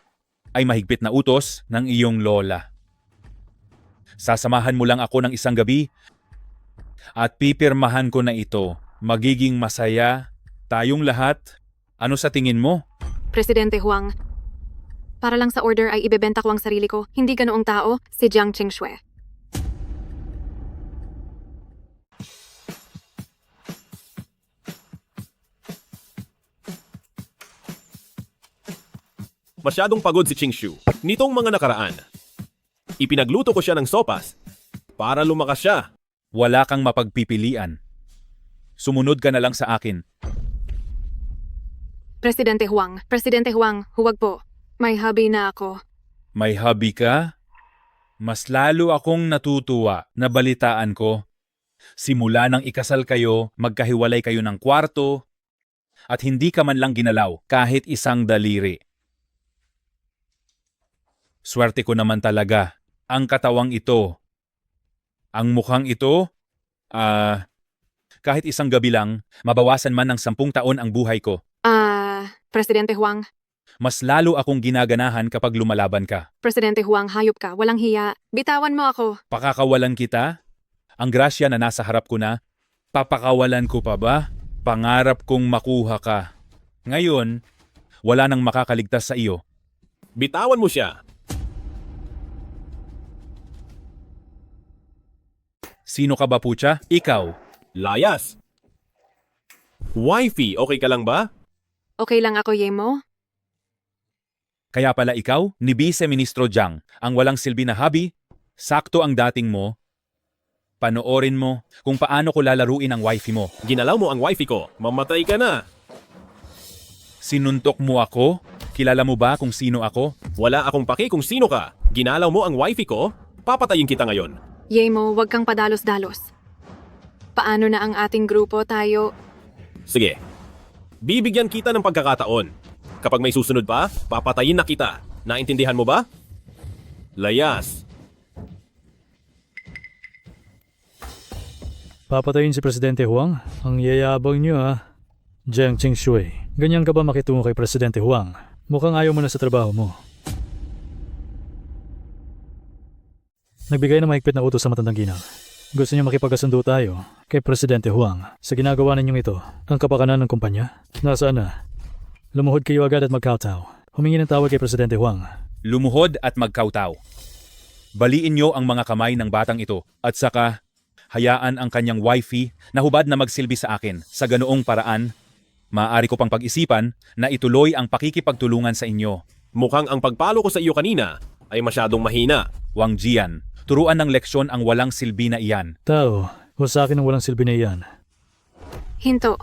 ay mahigpit na utos ng iyong lola. Sasamahan mo lang ako ng isang gabi at pipirmahan ko na ito. Magiging masaya tayong lahat. Ano sa tingin mo? Presidente Huang, para lang sa order ay ibebenta ko ang sarili ko. Hindi ganoong tao, si Jiang Qingshui. Masyadong pagod si Qingshu. Nitong mga nakaraan, ipinagluto ko siya ng sopas para lumakas siya. Wala kang mapagpipilian. Sumunod ka na lang sa akin. Presidente Huang, huwag po. May hobby na ako. May hobby ka? Mas lalo akong natutuwa na balitaan ko. Simula nang ikasal kayo, magkahiwalay kayo ng kwarto, at hindi ka man lang ginalaw kahit isang daliri. Swerte ko naman talaga. Ang katawang ito, ang mukhang ito, kahit isang gabi lang, mabawasan man ng 10 taon ang buhay ko. Presidente Huang. Mas lalo akong ginaganahan kapag lumalaban ka. Presidente Huang, hayop ka. Walang hiya. Bitawan mo ako. Pakakawalan kita? Ang grasya na nasa harap ko na, papakawalan ko pa ba? Pangarap kong makuha ka. Ngayon, wala nang makakaligtas sa iyo. Bitawan mo siya. Sino ka ba, Pucha? Ikaw. Layas. Wifey, okay ka lang ba? Okay lang ako, Yemo? Kaya pala ikaw, ni Vice Ministro Jiang, ang walang silbi na hobby, sakto ang dating mo. Panoorin mo kung paano ko lalaruin ang wifey mo. Ginalaw mo ang wifey ko. Mamatay ka na. Sinuntok mo ako? Kilala mo ba kung sino ako? Wala akong paki kung sino ka. Ginalaw mo ang wifey ko, papatayin kita ngayon. Yemo, wag kang padalos-dalos. Paano na ang ating grupo tayo? Sige. Bibigyan kita ng pagkakataon. Kapag may susunod pa, papatayin na kita. Naintindihan mo ba? Layas. Papatayin si Presidente Huang? Ang yayabang niyo Jiang Qingshui. Ganyan ka ba makitungo kay Presidente Huang? Mukhang ayaw mo na sa trabaho mo. Nagbigay ng mahigpit na utos sa matandang ginang. Gusto niya makipagkasundo tayo kay Presidente Huang. Sa ginagawa ninyong ito, ang kapakanan ng kumpanya, nasaan na? Lumuhod kayo agad at magkautaw. Humingi ng tawag kay Presidente Huang. Lumuhod at magkautaw. Baliin niyo ang mga kamay ng batang ito at saka hayaan ang kanyang wifey na hubad na magsilbi sa akin. Sa ganoong paraan, maaari ko pang pag-isipan na ituloy ang pakikipagtulungan sa inyo. Mukhang ang pagpalo ko sa iyo kanina ay masyadong mahina. Wang Jian, turuan ng leksyon ang walang silbi na iyan. Tao, huwag sa akin ang walang silbi na iyan. Hinto.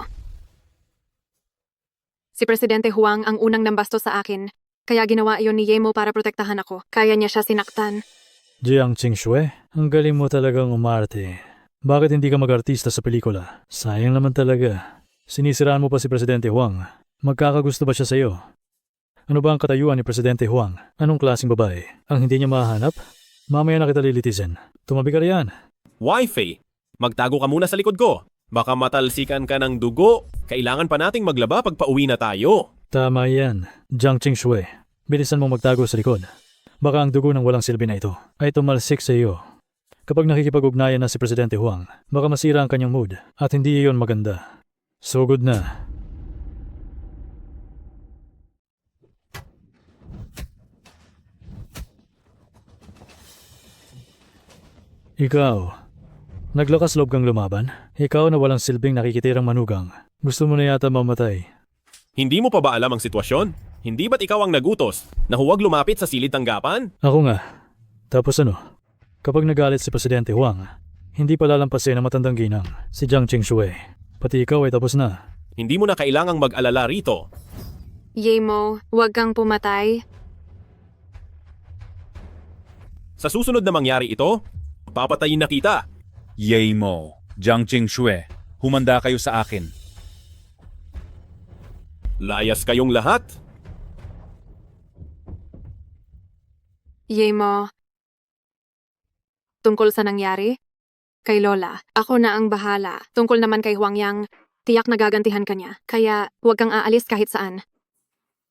Si Presidente Huang ang unang nambasto sa akin, kaya ginawa iyon ni Yemo para protektahan ako. Kaya niya siya sinaktan. Jiang Qingshui, ang galing mo talagang umarte. Bakit hindi ka mag-artista sa pelikula? Sayang naman talaga. Sinisiraan mo pa si Presidente Huang. Magkakagusto ba siya sa iyo? Ano ba ang katayuan ni Presidente Huang? Anong klaseng babae? Ang hindi niya mahanap? Mamaya na kita lilitisin. Tumabi ka riyan. Wifey, magtago ka muna sa likod ko. Baka matalsikan ka ng dugo. Kailangan pa nating maglaba pag pauwi na tayo. Tama yan, Jiang Qingshui. Bilisan mo magtago sa likod. Baka ang dugo ng walang silbi na ito ay tumalsik sa iyo. Kapag nakikipag-ugnayan na si Presidente Huang, baka masira ang kanyang mood at hindi iyon maganda. Sugod na. Ikaw, naglakas loob kang lumaban? Ikaw na walang silbing nakikitirang manugang. Gusto mo na yata mamatay. Hindi mo pa ba alam ang sitwasyon? Hindi ba't ikaw ang nagutos na huwag lumapit sa silid tanggapan? Ako nga. Tapos ano? Kapag nagalit si Presidente Huang, hindi pa lalampasin ang matandang ginang, si Jiang Qingshui. Pati ikaw ay tapos na. Hindi mo na kailangang mag-alala rito. Yemo, huwag kang pumatay. Sa susunod na mangyari ito, papatayin na kita. Yemo, Jiang Qingxue, humanda kayo sa akin. Layas kayong lahat. Yemo. Tungkol sa nangyari? Kay Lola, ako na ang bahala. Tungkol naman kay Huang Yang, tiyak na gagantihan ka niya. Kaya huwag kang aalis kahit saan.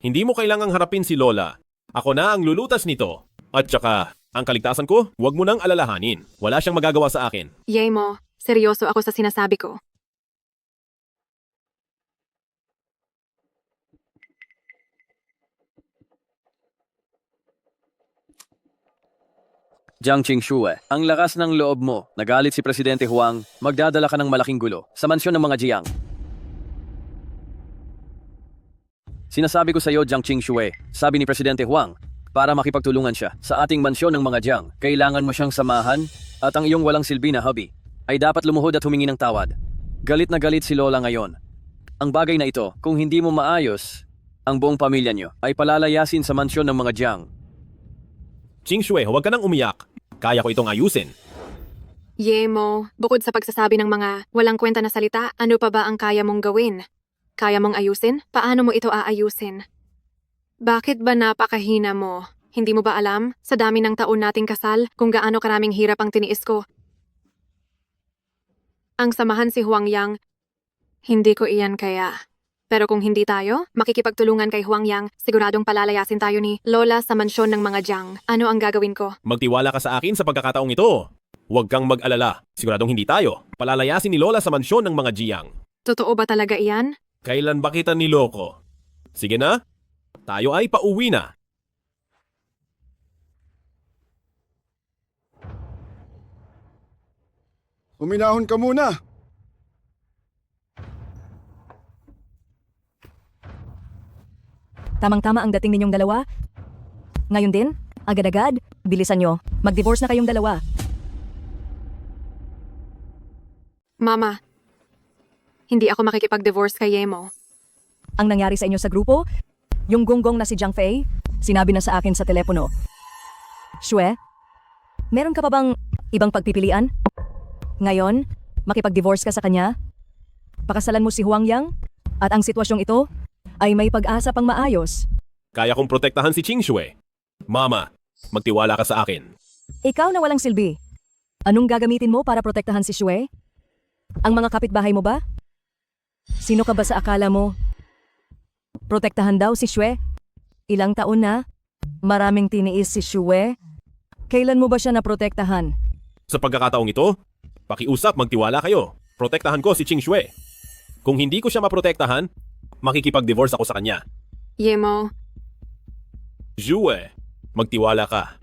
Hindi mo kailangang harapin si Lola. Ako na ang lulutas nito. At saka, ang kaligtasan ko, huwag mo nang alalahanin. Wala siyang magagawa sa akin. Yemo, seryoso ako sa sinasabi ko. Jiang Qingxue, ang lakas ng loob mo. Nagalit si Presidente Huang, magdadala ka ng malaking gulo sa mansyon ng mga Jiang. Sinasabi ko sa iyo, Jiang Qingxue, sabi ni Presidente Huang, para makipagtulungan siya sa ating mansyon ng mga Jiang, kailangan mo siyang samahan at ang iyong walang silbi na hobby ay dapat lumuhod at humingi ng tawad. Galit na galit si Lola ngayon. Ang bagay na ito, kung hindi mo maayos, ang buong pamilya niyo ay palalayasin sa mansyon ng mga Jiang. Qingxue, huwag ka nang umiyak. Kaya ko itong ayusin. Yemo, bukod sa pagsasabi ng mga walang kwenta na salita, ano pa ba ang kaya mong gawin? Kaya mong ayusin? Paano mo ito aayusin? Bakit ba napakahina mo? Hindi mo ba alam, sa dami ng taon nating kasal, kung gaano karaming hirap ang tiniis ko? Ang samahan si Huang Yang, hindi ko iyan kaya. Pero kung hindi tayo, makikipagtulungan kay Huang Yang, siguradong palalayasin tayo ni Lola sa mansyon ng mga Jiang. Ano ang gagawin ko? Magtiwala ka sa akin sa pagkakataong ito. Huwag kang mag-alala. Siguradong hindi tayo. Palalayasin ni Lola sa mansyon ng mga Jiang. Totoo ba talaga iyan? Kailan ba kita niloko? Sige na, tayo ay pauwi na. Huminahon ka muna. Tamang-tama ang dating ninyong dalawa. Ngayon din, agad-agad, bilisan nyo. Mag-divorce na kayong dalawa. Mama, hindi ako makikipag-divorce kay Yemo. Ang nangyari sa inyo sa grupo, yung gonggong na si Jiang Fei, sinabi na sa akin sa telepono. Shue, meron ka pa bang ibang pagpipilian? Ngayon, makipag-divorce ka sa kanya? Pakasalan mo si Huang Yang? At ang sitwasyong ito ay may pag-asa pang maayos. Kaya kong protektahan si Qingxue. Mama, magtiwala ka sa akin. Ikaw na walang silbi. Anong gagamitin mo para protektahan si Shue? Ang mga kapitbahay mo ba? Sino ka ba sa akala mo? Protektahan daw si Shue? Ilang taon na? Maraming tiniis si Shue? Kailan mo ba siya naprotektahan? Sa pagkakataong ito, pakiusap magtiwala kayo. Protektahan ko si Qingxue. Kung hindi ko siya maprotektahan, makikipag-divorce ako sa kanya. Yemo, Shue, magtiwala ka.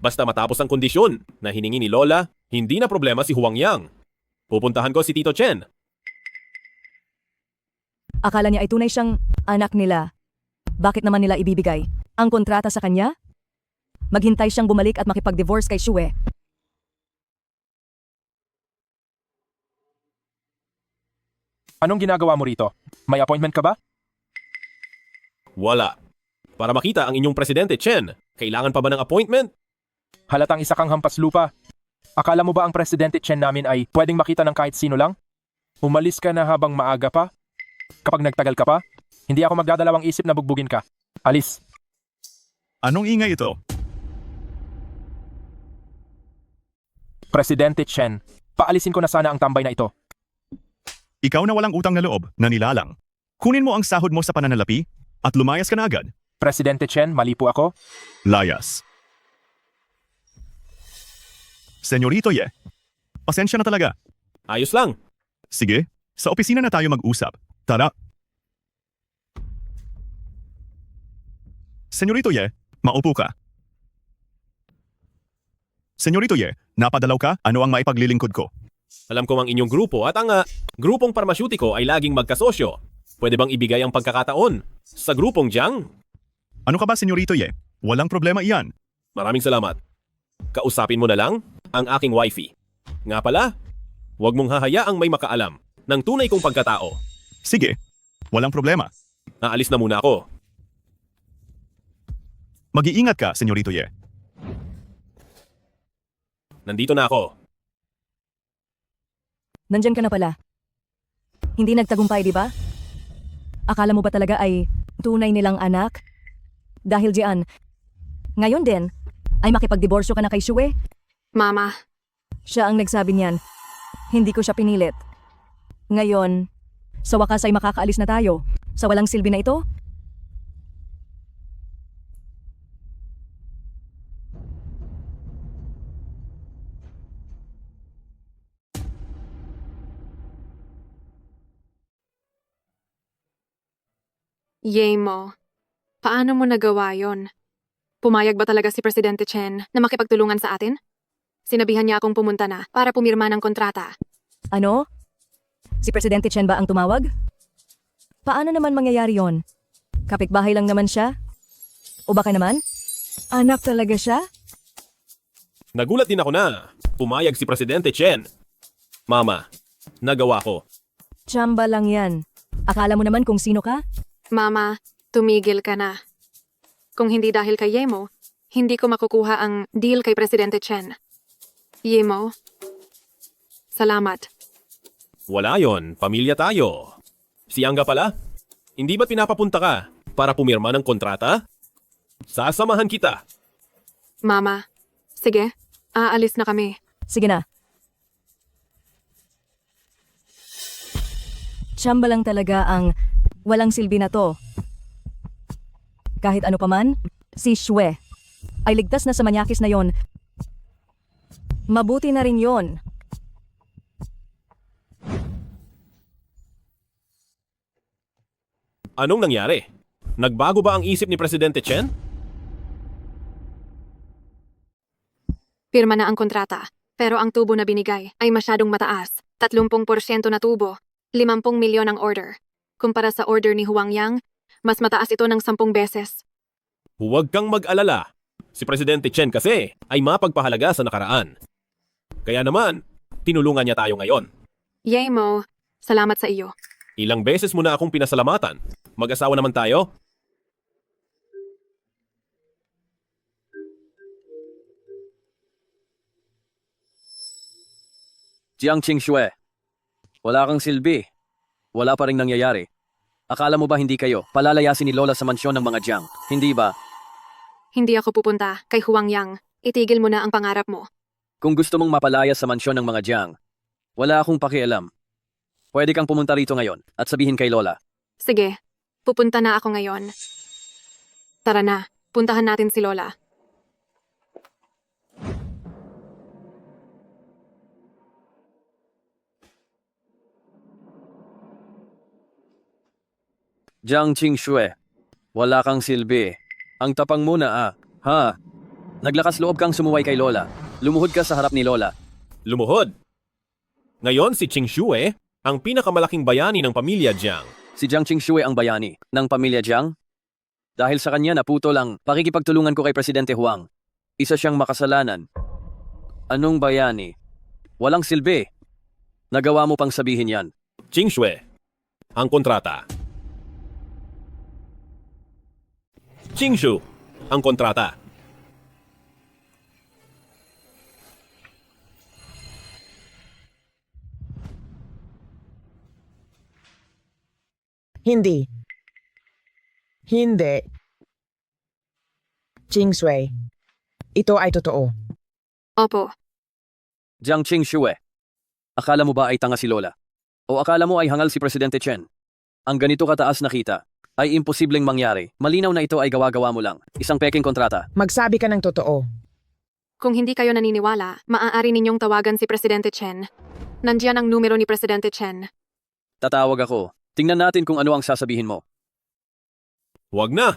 Basta matapos ang kondisyon na hiningi ni Lola, hindi na problema si Huang Yang. Pupuntahan ko si Tito Chen. Akala niya ay tunay siyang anak nila. Bakit naman nila ibibigay ang kontrata sa kanya? Maghintay siyang bumalik at makipag-divorce kay Shue. Anong ginagawa mo rito? May appointment ka ba? Wala. Para makita ang inyong presidente, Chen, kailangan pa ba ng appointment? Halatang isa kang hampas lupa. Akala mo ba ang presidente Chen namin ay pwedeng makita ng kahit sino lang? Umalis ka na habang maaga pa? Kapag nagtagal ka pa, hindi ako magdadalawang isip na bugbugin ka. Alis. Anong ingay ito? Presidente Chen, paalisin ko na sana ang tambay na ito. Ikaw na walang utang na loob na nilalang. Kunin mo ang sahod mo sa pananalapi at lumayas ka na agad. Presidente Chen, mali po ako. Layas. Senyorito Ye, pasensya na talaga. Ayos lang. Sige, sa opisina na tayo mag-usap. Tara. Senyorito Ye, maupo ka. Senyorito Ye, napadalaw ka? Ano ang maipaglilingkod ko? Alam ko ang inyong grupo at ang grupong parmasyutiko ay laging magkasosyo. Pwede bang ibigay ang pagkakataon sa grupong Jiang? Ano ka ba, Senyorito Ye? Walang problema iyan. Maraming salamat. Kausapin mo na lang ang aking wifey. Nga pala, huwag mong hahayaang may makaalam ng tunay kong pagkatao. Sige, walang problema. Aalis na muna ako. Mag-iingat ka, Senyorito Ye. Nandito na ako. Nandyan ka na pala. Hindi nagtagumpay, di ba? Akala mo ba talaga ay tunay nilang anak? Dahil diyan, ngayon din, ay makipagdiborsyo ka na kay Shue? Mama, Siya ang nagsabi niyan. Hindi ko siya pinilit. Ngayon, sa wakas ay makakaalis na tayo. Sa walang silbi na ito? yay mo. Paano mo nagawa yon? Pumayag ba talaga si Presidente Chen na makipagtulungan sa atin? Sinabihan niya akong pumunta na para pumirma ng kontrata. Ano? Si Presidente Chen ba ang tumawag? Paano naman mangyayari yon? Kapitbahay lang naman siya? O baka naman? Anak talaga siya? Nagulat din ako na pumayag si Presidente Chen. Mama, nagawa ko. Tsamba lang yan. Akala mo naman kung sino ka? Mama, tumigil ka na. Kung hindi dahil kay Yemo, hindi ko makukuha ang deal kay Presidente Chen. Yemo, salamat. Wala yon, pamilya tayo. Si Anga pala? Hindi ba't pinapapunta ka para pumirma ng kontrata? Sasamahan kita. Mama, sige, aalis na kami. Sige na. Tsamba lang talaga ang walang silbi na to. Kahit ano paman, si Shue ay ligtas na sa manyakis na yon. Mabuti na rin yon. Anong nangyari? Nagbago ba ang isip ni Presidente Chen? Pirma na ang kontrata, pero ang tubo na binigay ay masyadong mataas. 30% na tubo, 50 milyon ang order. Kumpara sa order ni Huang Yang, mas mataas ito ng 10 beses. Huwag kang mag-alala. Si Presidente Chen kasi ay mapagpahalaga sa nakaraan. Kaya naman, tinulungan niya tayo ngayon. Yay mo, salamat sa iyo. Ilang beses mo na akong pinasalamatan. Mag-asawa naman tayo? Jiang Qingxue, wala kang silbi. Wala pa ring nangyayari. Akala mo ba hindi kayo palalayasin ni Lola sa mansyon ng mga Jiang? Hindi ba? Hindi ako pupunta kay Huang Yang. Itigil mo na ang pangarap mo. Kung gusto mong mapalaya sa mansyon ng mga Jiang, wala akong pakialam. Pwede kang pumunta rito ngayon at sabihin kay Lola. Sige, pupunta na ako ngayon. Tara na, puntahan natin si Lola. Jiang Qingxue, wala kang silbi. Ang tapang mo na ha? Naglakas loob kang sumuway kay Lola. Lumuhod ka sa harap ni Lola. Lumuhod. Ngayon si Ching Shue ang pinakamalaking bayani ng pamilya Jiang. Si Jiang Qingxue ang bayani ng pamilya Jiang? Dahil sa kanya naputol ang pakikipagtulungan ko kay Presidente Huang. Isa siyang makasalanan. Anong bayani? Walang silbi. Nagawa mo pang sabihin yan. Ching Shue, ang kontrata. Ching Shu, ang kontrata. Hindi. Hindi. Qingxue. Ito ay totoo. Opo, Jiang Qingxue, akala mo ba ay tanga si Lola? O akala mo ay hangal si Presidente Chen? Ang ganito kataas na kita ay imposibleng mangyari. Malinaw na ito ay gawa-gawa mo lang. Isang peking kontrata. Magsabi ka ng totoo. kung hindi kayo naniniwala, maaari ninyong tawagan si Presidente Chen. Nandiyan ang numero ni Presidente Chen. Tatawag ako. Tingnan natin kung ano ang sasabihin mo. Huwag na.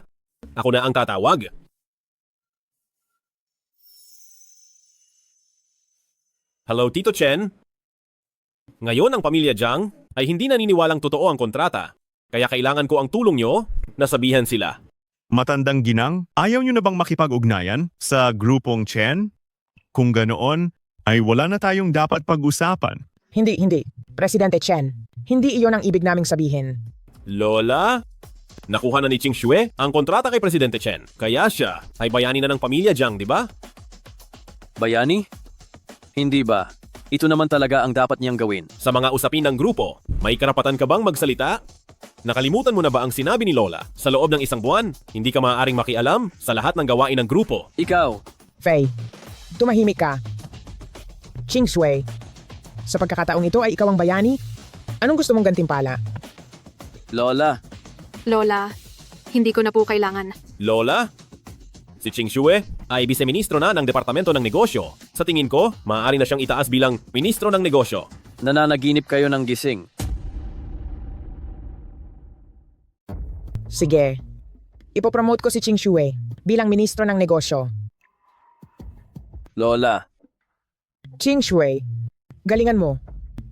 Ako na ang tatawag. Hello, Tito Chen. Ngayon ang pamilya Jiang ay hindi naniniwalang totoo ang kontrata. Kaya kailangan ko ang tulong nyo na sabihan sila. Matandang ginang, ayaw nyo na bang makipag-ugnayan sa grupong Chen? Kung ganoon, ay wala na tayong dapat pag-usapan. Hindi. Presidente Chen, hindi iyon ang ibig naming sabihin. Lola? Nakuha na ni Ching Xue ang kontrata kay Presidente Chen. Kaya siya ay bayani na ng pamilya Jiang, di ba? Bayani? Hindi ba? Ito naman talaga ang dapat niyang gawin. Sa mga usapin ng grupo, may karapatan ka bang magsalita? Nakalimutan mo na ba ang sinabi ni Lola? Sa loob ng isang buwan, hindi ka maaaring makialam sa lahat ng gawain ng grupo. Ikaw, Fei, tumahimik ka. Ching Xue, sa pagkakataong ito ay ikaw ang bayani? Anong gusto mong gantimpala? Lola, Lola, hindi ko na po kailangan. Lola? Si Ching Xue ay vice-ministro na ng Departamento ng Negosyo. Sa tingin ko, maaari na siyang itaas bilang ministro ng negosyo. nananaginip kayo ng gising. Sige. Ipopromote ko si Ching Xue bilang ministro ng negosyo. Lola, Ching Xue, galingan mo.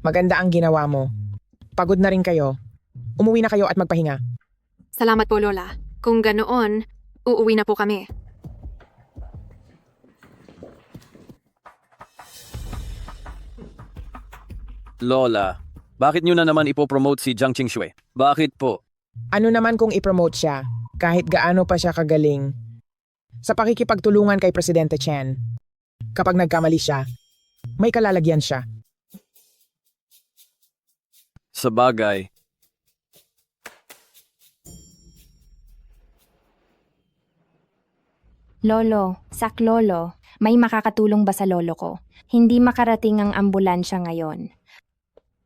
Maganda ang ginawa mo. Pagod na rin kayo. Umuwi na kayo at magpahinga. Salamat po, Lola. Kung ganoon, uuwi na po kami. Lola, bakit niyo na naman ipopromote si Jiang Qingxue? Bakit po? Ano naman kung ipromote siya, kahit gaano pa siya kagaling, sa pakikipagtulungan kay Presidente Chen? Kapag nagkamali siya, may kalalagyan siya. Sa bagay, Lolo, Lolo, may makakatulong ba sa lolo ko? Hindi makarating ang ambulansya ngayon.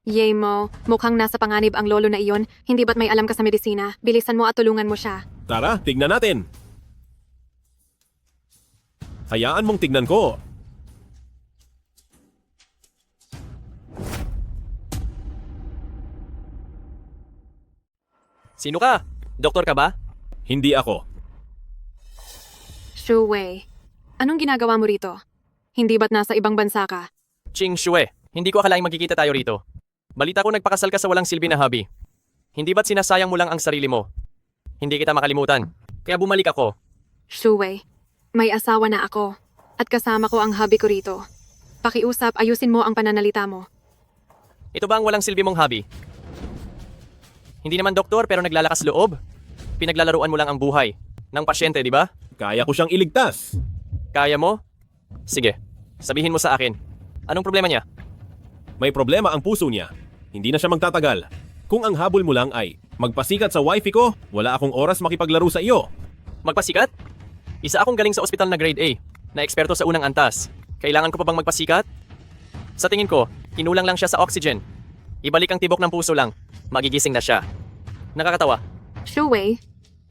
Yay mo, mukhang nasa panganib ang lolo na iyon. Hindi ba't may alam ka sa medisina? Bilisan mo at tulungan mo siya. Tara, tignan natin. Hayaan mong tignan ko. Sino ka? Doktor ka ba? Hindi ako. Xue, anong ginagawa mo rito? Hindi ba't nasa ibang bansa ka? Ching Xue, hindi ko akalaing magkikita tayo rito. Balita ko nagpakasal ka sa walang silbi na hubby. Hindi ba't sinasayang mo lang ang sarili mo? Hindi kita makalimutan. Kaya bumalik ako. Xue, may asawa na ako. At kasama ko ang hubby ko rito. Pakiusap, ayusin mo ang pananalita mo. Ito ba ang walang silbi mong hubby? Hindi naman doktor pero naglalakas loob. Pinaglalaruan mo lang ang buhay ng pasyente, di ba? Kaya ko siyang iligtas. Kaya mo? Sige, sabihin mo sa akin. Anong problema niya? May problema ang puso niya. Hindi na siya magtatagal. Kung ang habol mo lang ay magpasikat sa wifi ko, wala akong oras makipaglaro sa iyo. Magpasikat? Isa akong galing sa ospital na grade A, na eksperto sa unang antas. Kailangan ko pa bang magpasikat? Sa tingin ko, kinulang lang siya sa oxygen. Ibalik ang tibok ng puso lang. Magigising na siya. Nakakatawa. Xue,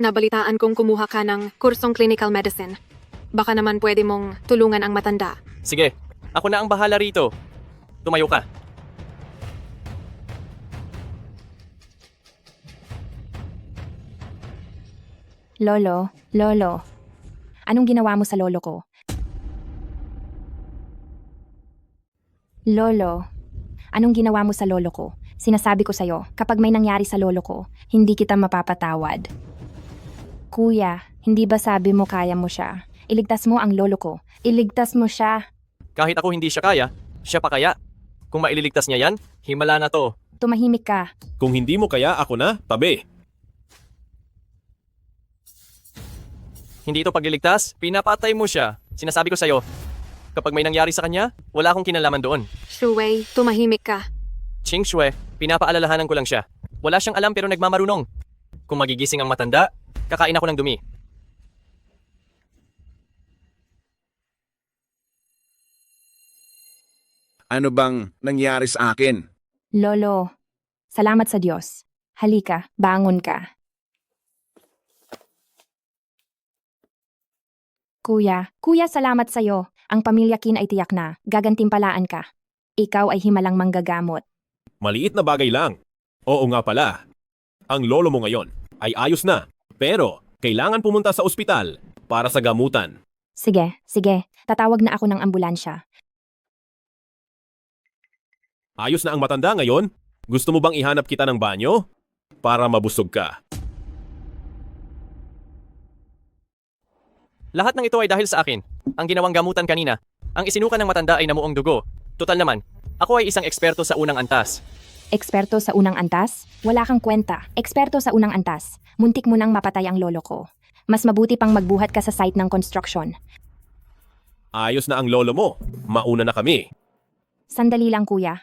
nabalitaan kong kumuha ka ng kursong clinical medicine. Baka naman pwede mong tulungan ang matanda. Sige, ako na ang bahala rito. Tumayo ka. Lolo, anong ginawa mo sa lolo ko? Lolo, anong ginawa mo sa lolo ko? Sinasabi ko sa'yo, kapag may nangyari sa lolo ko, hindi kita mapapatawad. Kuya, hindi ba sabi mo kaya mo siya? Iligtas mo ang lolo ko. Iligtas mo siya. Kahit ako hindi siya kaya, siya pa kaya. Kung maililigtas niya yan, himala na to. Tumahimik ka. Kung hindi mo kaya, ako na, tabi. Hindi ito pagliligtas, pinapatay mo siya. Sinasabi ko sa'yo, kapag may nangyari sa kanya, wala akong kinalaman doon. Xue, tumahimik ka. Ching Xue, pinapaalalahanan ko lang siya. Wala siyang alam pero nagmamarunong. Kung magigising ang matanda, kakain ako ng dumi. Ano bang nangyari sa akin? Lolo, salamat sa Diyos. Halika, bangon ka. Kuya, salamat sa'yo. Ang pamilya Kin ay tiyak na. Gagantimpalaan ka. Ikaw ay himalang manggagamot. Maliit na bagay lang. Oo nga pala. Ang lolo mo ngayon ay ayos na. Pero kailangan pumunta sa ospital para sa gamutan. Sige. Tatawag na ako ng ambulansya. Ayos na ang matanda ngayon. Gusto mo bang ihanap kita ng banyo? Para mabusog ka. Lahat ng ito ay dahil sa akin. Ang ginawang gamutan kanina. Ang isinukan ng matanda ay namuong dugo. Total naman, Ako ay isang eksperto sa unang antas. Eksperto sa unang antas? Wala kang kwenta. Eksperto sa unang antas. Muntik mo nang mapatay ang lolo ko. Mas mabuti pang magbuhat ka sa site ng construction. Ayos na ang lolo mo. Mauna na kami. Sandali lang kuya.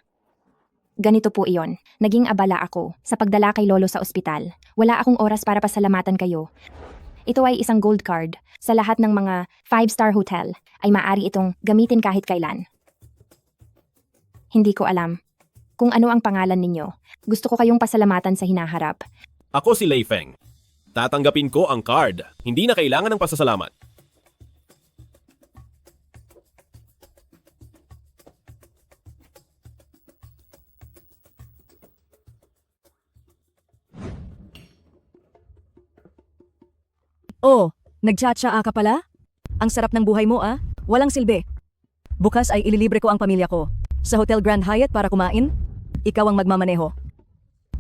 Ganito po iyon. Naging abala ako sa pagdala kay lolo sa ospital. Wala akong oras para pasalamatan kayo. Ito ay isang gold card. Sa lahat ng mga 5-star hotel ay maaari itong gamitin kahit kailan. Hindi ko alam kung ano ang pangalan ninyo. Gusto ko kayong pasalamatan sa hinaharap. Ako si Lei Feng. Tatanggapin ko ang card. Hindi na kailangan ng pasasalamat. Oh, nagtsatsaa ka pala? Ang sarap ng buhay mo ah. Walang silbi. Bukas ay ililibre ko ang pamilya ko. Sa Hotel Grand Hyatt para kumain. Ikaw ang magmamaneho.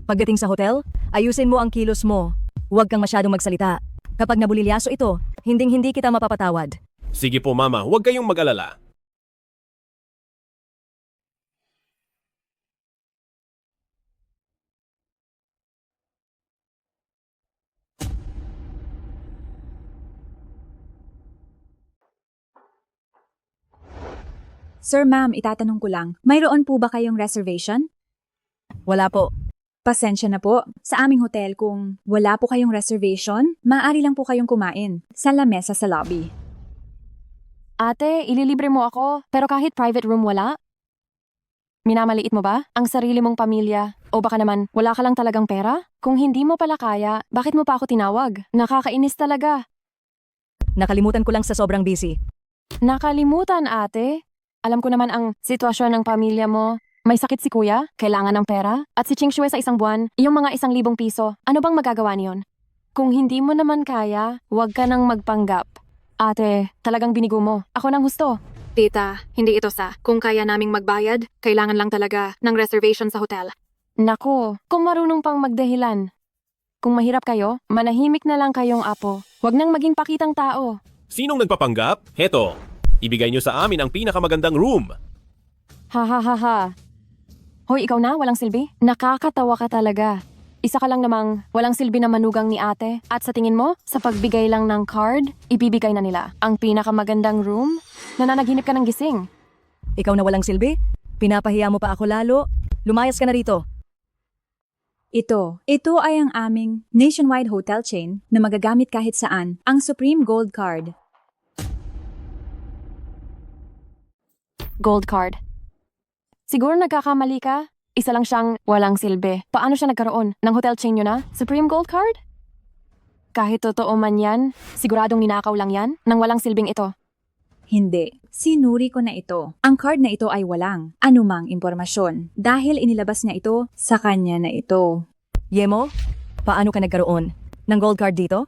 Pagdating sa hotel, ayusin mo ang kilos mo. Huwag kang masyadong magsalita. Kapag nabulilyaso ito, hinding-hindi kita mapapatawad. Sige po mama, huwag kayong mag-alala. Sir, ma'am, itatanong ko lang, mayroon po ba kayong reservation? Wala po. Pasensya na po. Sa aming hotel, kung wala po kayong reservation, maaari lang po kayong kumain sa lamesa sa lobby. Ate, ililibre mo ako, pero kahit private room wala? Minamaliit mo ba ang sarili mong pamilya? O baka naman, wala ka lang talagang pera? Kung hindi mo pala kaya, bakit mo pa ako tinawag? Nakakainis talaga. Nakalimutan ko lang sa sobrang busy. Nakalimutan, ate? Alam ko naman ang sitwasyon ng pamilya mo. May sakit si kuya, kailangan ng pera, at si Ching Shue sa isang buwan, yung mga 1,000 piso. Ano bang magagawa niyon? Kung hindi mo naman kaya, huwag ka nang magpanggap. Ate, talagang binigo mo. Ako nang husto. Tita, hindi ito sa kung kaya naming magbayad, kailangan lang talaga ng reservation sa hotel. Naku, kung marunong pang magdahilan. Kung mahirap kayo, manahimik na lang kayong apo. Huwag nang maging pakitang tao. Sinong nagpapanggap? Heto, ibigay nyo sa amin ang pinakamagandang room. Ha ha ha ha. Hoy, ikaw na, walang silbi? Nakakatawa ka talaga. Isa ka lang namang walang silbi na manugang ni ate. At sa tingin mo, sa pagbigay lang ng card, ibibigay na nila ang pinakamagandang room? Nananaginip ka ng gising. Ikaw na walang silbi? Pinapahiya mo pa ako lalo? Lumayas ka na rito. Ito ay ang aming nationwide hotel chain na magagamit kahit saan, ang Supreme Gold Card. Gold card. Siguro nagkakamali ka. Isa lang siyang walang silbi. Paano siya nagkaroon ng hotel chain nyo na? Supreme Gold Card? Kahit totoo man yan, siguradong ninakaw lang yan nang walang silbing ito. Hindi. Sinuri ko na ito. Ang card na ito ay walang anumang impormasyon dahil inilabas niya ito sa kanya na ito. Yemo, paano ka nagkaroon ng gold card dito?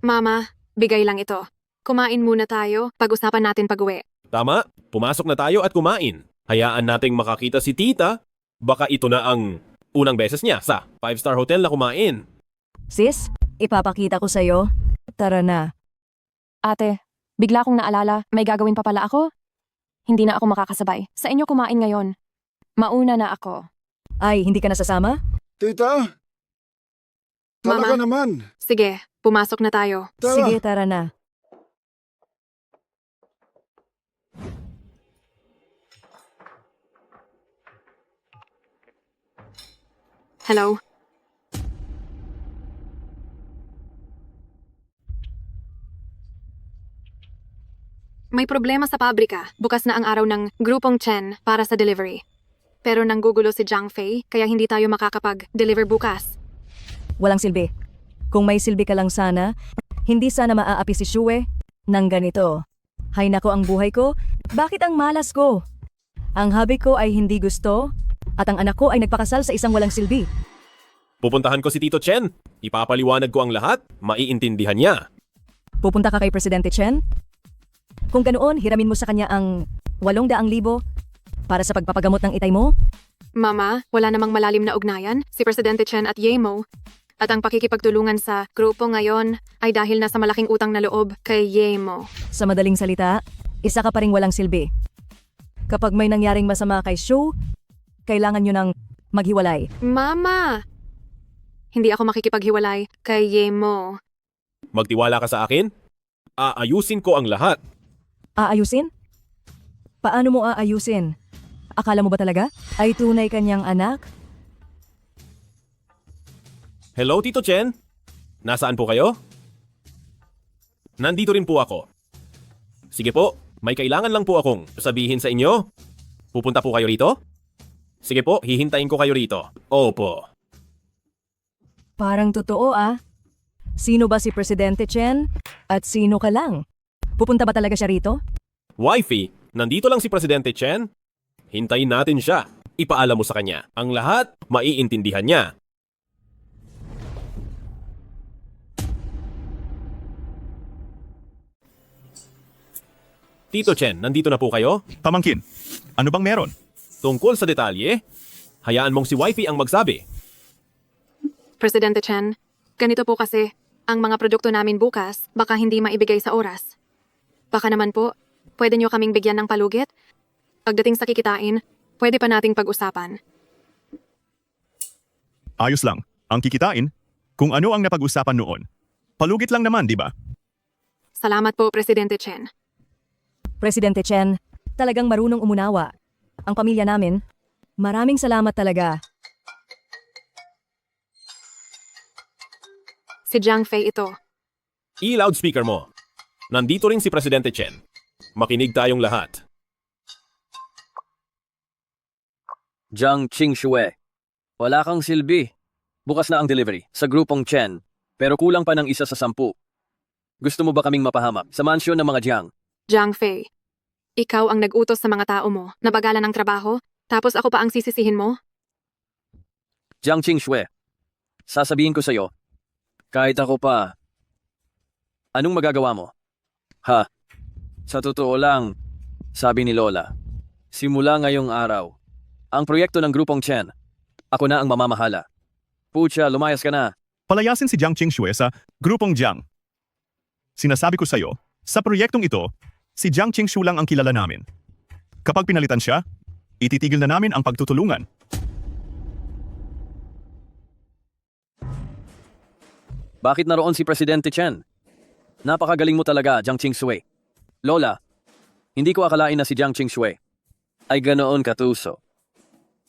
Mama, bigay lang ito. Kumain muna tayo, pag-usapan natin pag-uwi. Tama, pumasok na tayo at kumain. Hayaan nating makakita si tita. Baka ito na ang unang beses niya sa 5-star hotel na kumain. Sis, ipapakita ko sa'yo. Tara na. Ate, bigla kong naalala, may gagawin pa pala ako? Hindi na ako makakasabay. Sa inyo kumain ngayon. Mauna na ako. Ay, hindi ka nasasama? Tita? Talaga naman. Sige, pumasok na tayo. Sige, tara na. Hello? May problema sa pabrika. Bukas na ang araw ng grupong Chen para sa delivery. Pero nanggugulo si Zhang Fei, kaya hindi tayo makakapag-deliver bukas. Walang silbi. Kung may silbi ka lang sana, hindi sana maaapi si Shue ng ganito. Hay nako ang buhay ko, bakit ang malas ko? Ang hubby ko ay hindi gusto, at ang anak ko ay nagpakasal sa isang walang silbi. Pupuntahan ko si Tito Chen. Ipapaliwanag ko ang lahat. Maiintindihan niya. Pupunta ka kay Presidente Chen? Kung ganoon, hiramin mo sa kanya ang 800,000 para sa pagpapagamot ng itay mo? Mama, wala namang malalim na ugnayan, si Presidente Chen at Yemo. At ang pakikipagtulungan sa grupo ngayon ay dahil nasa malaking utang na loob kay Yemo. Sa madaling salita, isa ka pa ring walang silbi. Kapag may nangyaring masama kay Shu, kailangan nyo nang maghiwalay. Mama! Hindi ako makikipaghiwalay kay Yemo. Magtiwala ka sa akin? Aayusin ko ang lahat. Aayusin? Paano mo aayusin? Akala mo ba talaga ay tunay kanyang anak? Hello, Tito Chen? Nasaan po kayo? Nandito rin po ako. Sige po, may kailangan lang po akong sabihin sa inyo. Pupunta po kayo rito? Sige po, hihintayin ko kayo rito. Opo. Parang totoo ah. Sino ba si Presidente Chen? At sino ka lang? Pupunta ba talaga siya rito? Wifey, nandito lang si Presidente Chen. Hintayin natin siya. Ipaalam mo sa kanya. Ang lahat, maiintindihan niya. Tito Chen, nandito na po kayo? Pamangkin, ano bang meron? Tungkol sa detalye, hayaan mong si Wifey ang magsabi. Presidente Chen, ganito po kasi, ang mga produkto namin bukas baka hindi maibigay sa oras. Baka naman po, pwede nyo kaming bigyan ng palugit? Pagdating sa kikitain, pwede pa nating pag-usapan. Ayos lang. Ang kikitain, kung ano ang napag-usapan noon. Palugit lang naman, di ba? Salamat po, Presidente Chen. Presidente Chen, talagang marunong umunawa. Ang pamilya namin, maraming salamat talaga. Si Jiang Fei ito. I-loudspeaker mo. Nandito rin si Presidente Chen. Makinig tayong lahat. Jiang Qingxue, wala kang silbi. Bukas na ang delivery sa grupong Chen, pero kulang pa ng 1 sa 10. Gusto mo ba kaming mapahamak sa mansyon ng mga Jiang? Jiang Fei, ikaw ang nag-utos sa mga tao mo na bagalan ng trabaho, tapos ako pa ang sisisihin mo? Jiang Qingxue, sasabihin ko sa'yo, kahit ako pa, anong magagawa mo? Ha? Sa totoo lang, sabi ni Lola, simula ngayong araw, ang proyekto ng grupong Chen, ako na ang mamamahala. Pucha, lumayas ka na. Palayasin si Jiang Qingxue sa grupong Jiang. Sinasabi ko sa'yo, sa proyektong ito, si Jiang Qingxue lang ang kilala namin. Kapag pinalitan siya, ititigil na namin ang pagtutulungan. Bakit naroon si Presidente Chen? Napakagaling mo talaga, Jiang Qingxue. Lola, hindi ko akalain na si Jiang Qingxue ay ganoon katuso.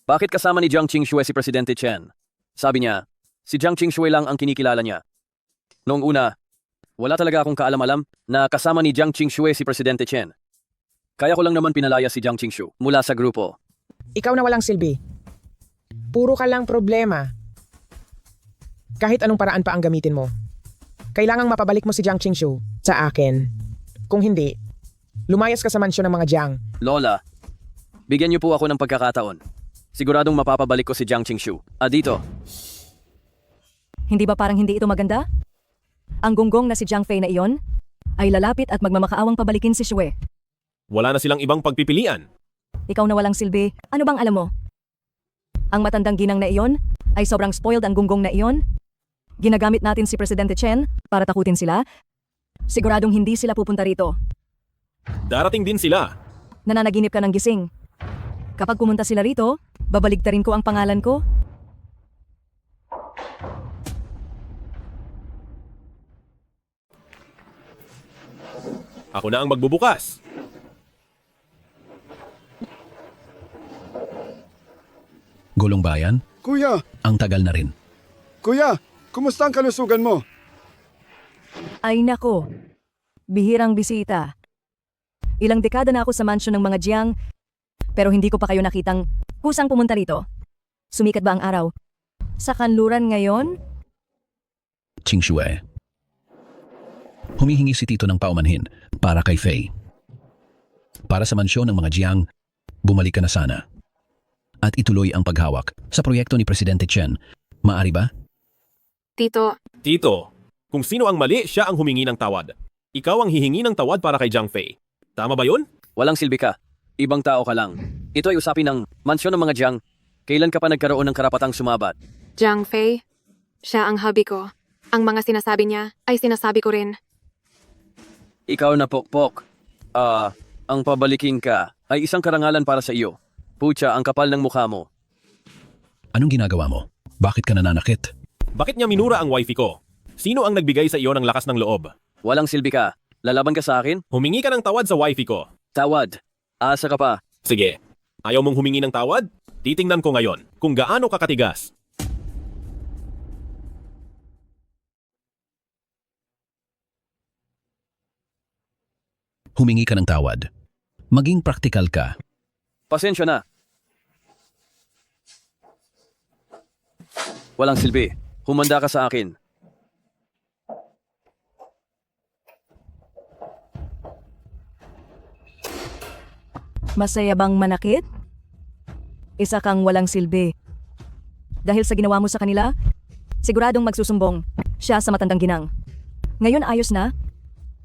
Bakit kasama ni Jiang Qingxue si Presidente Chen? Sabi niya, si Jiang Qingxue lang ang kinikilala niya. Noong una, wala talaga akong kaalam-alam na kasama ni Jiang Qingxue si Presidente Chen. Kaya ko lang naman pinalaya si Jiang Qingxue mula sa grupo. Ikaw na walang silbi. Puro ka lang problema. Kahit anong paraan pa ang gamitin mo. Kailangang mapabalik mo si Jiang Qingxue sa akin. Kung hindi, lumayas ka sa mansyon ng mga Jiang. Lola, bigyan niyo po ako ng pagkakataon. Siguradong mapapabalik ko si Jiang Qingxue. Dito. Hindi ba parang hindi ito maganda? Ang gonggong na si Jiang Fei na iyon ay lalapit at magmamakaawang pabalikin si Xue. Wala na silang ibang pagpipilian. Ikaw na walang silbi, ano bang alam mo? Ang matandang ginang na iyon ay sobrang spoiled ang gonggong na iyon. Ginagamit natin si Presidente Chen para takutin sila. Siguradong hindi sila pupunta rito. Darating din sila. Nananaginip ka ng gising. Kapag pumunta sila rito, babaligtarin ko ang pangalan ko. Ako na ang magbubukas. Gulong bayan, Kuya, ang tagal na rin. kuya, kumusta ang kalusugan mo? Ay nako, bihirang bisita. Ilang dekada na ako sa mansyon ng mga Jiang, pero hindi ko pa kayo nakitang kusang pumunta rito. Sumikat ba ang araw? Sa kanluran ngayon? Qingxue. Humihingi si Tito ng paumanhin para kay Fei. Para sa mansyon ng mga Jiang, bumalik ka na sana. At ituloy ang paghawak sa proyekto ni Presidente Chen. Maari ba? Tito, Kung sino ang mali, siya ang humingi ng tawad. Ikaw ang hihingi ng tawad para kay Jiang Fei. Tama ba yun? Walang silbi ka. Ibang tao ka lang. Ito ay usapin ng mansyon ng mga Jiang. Kailan ka pa nagkaroon ng karapatang sumabat? Jiang Fei, siya ang hubby ko. Ang mga sinasabi niya ay sinasabi ko rin. Ikaw na pokpok. ang pabaliking ka ay isang karangalan para sa iyo. Pucha, ang kapal ng mukha mo. Anong ginagawa mo? Bakit ka nananakit? Bakit niya minura ang wifi ko? Sino ang nagbigay sa iyo ng lakas ng loob? Walang silbi ka. Lalaban ka sa akin? Humingi ka ng tawad sa wifi ko. Tawad. Asa ka pa. Sige. Ayaw mong humingi ng tawad? Titingnan ko ngayon kung gaano ka katigas. Humingi ka ng tawad. Maging praktikal ka. Pasensya na. Walang silbi. Humanda ka sa akin. Masaya bang manakit? Isa kang walang silbi. Dahil sa ginawa mo sa kanila, siguradong magsusumbong siya sa matandang ginang. Ngayon ayos na,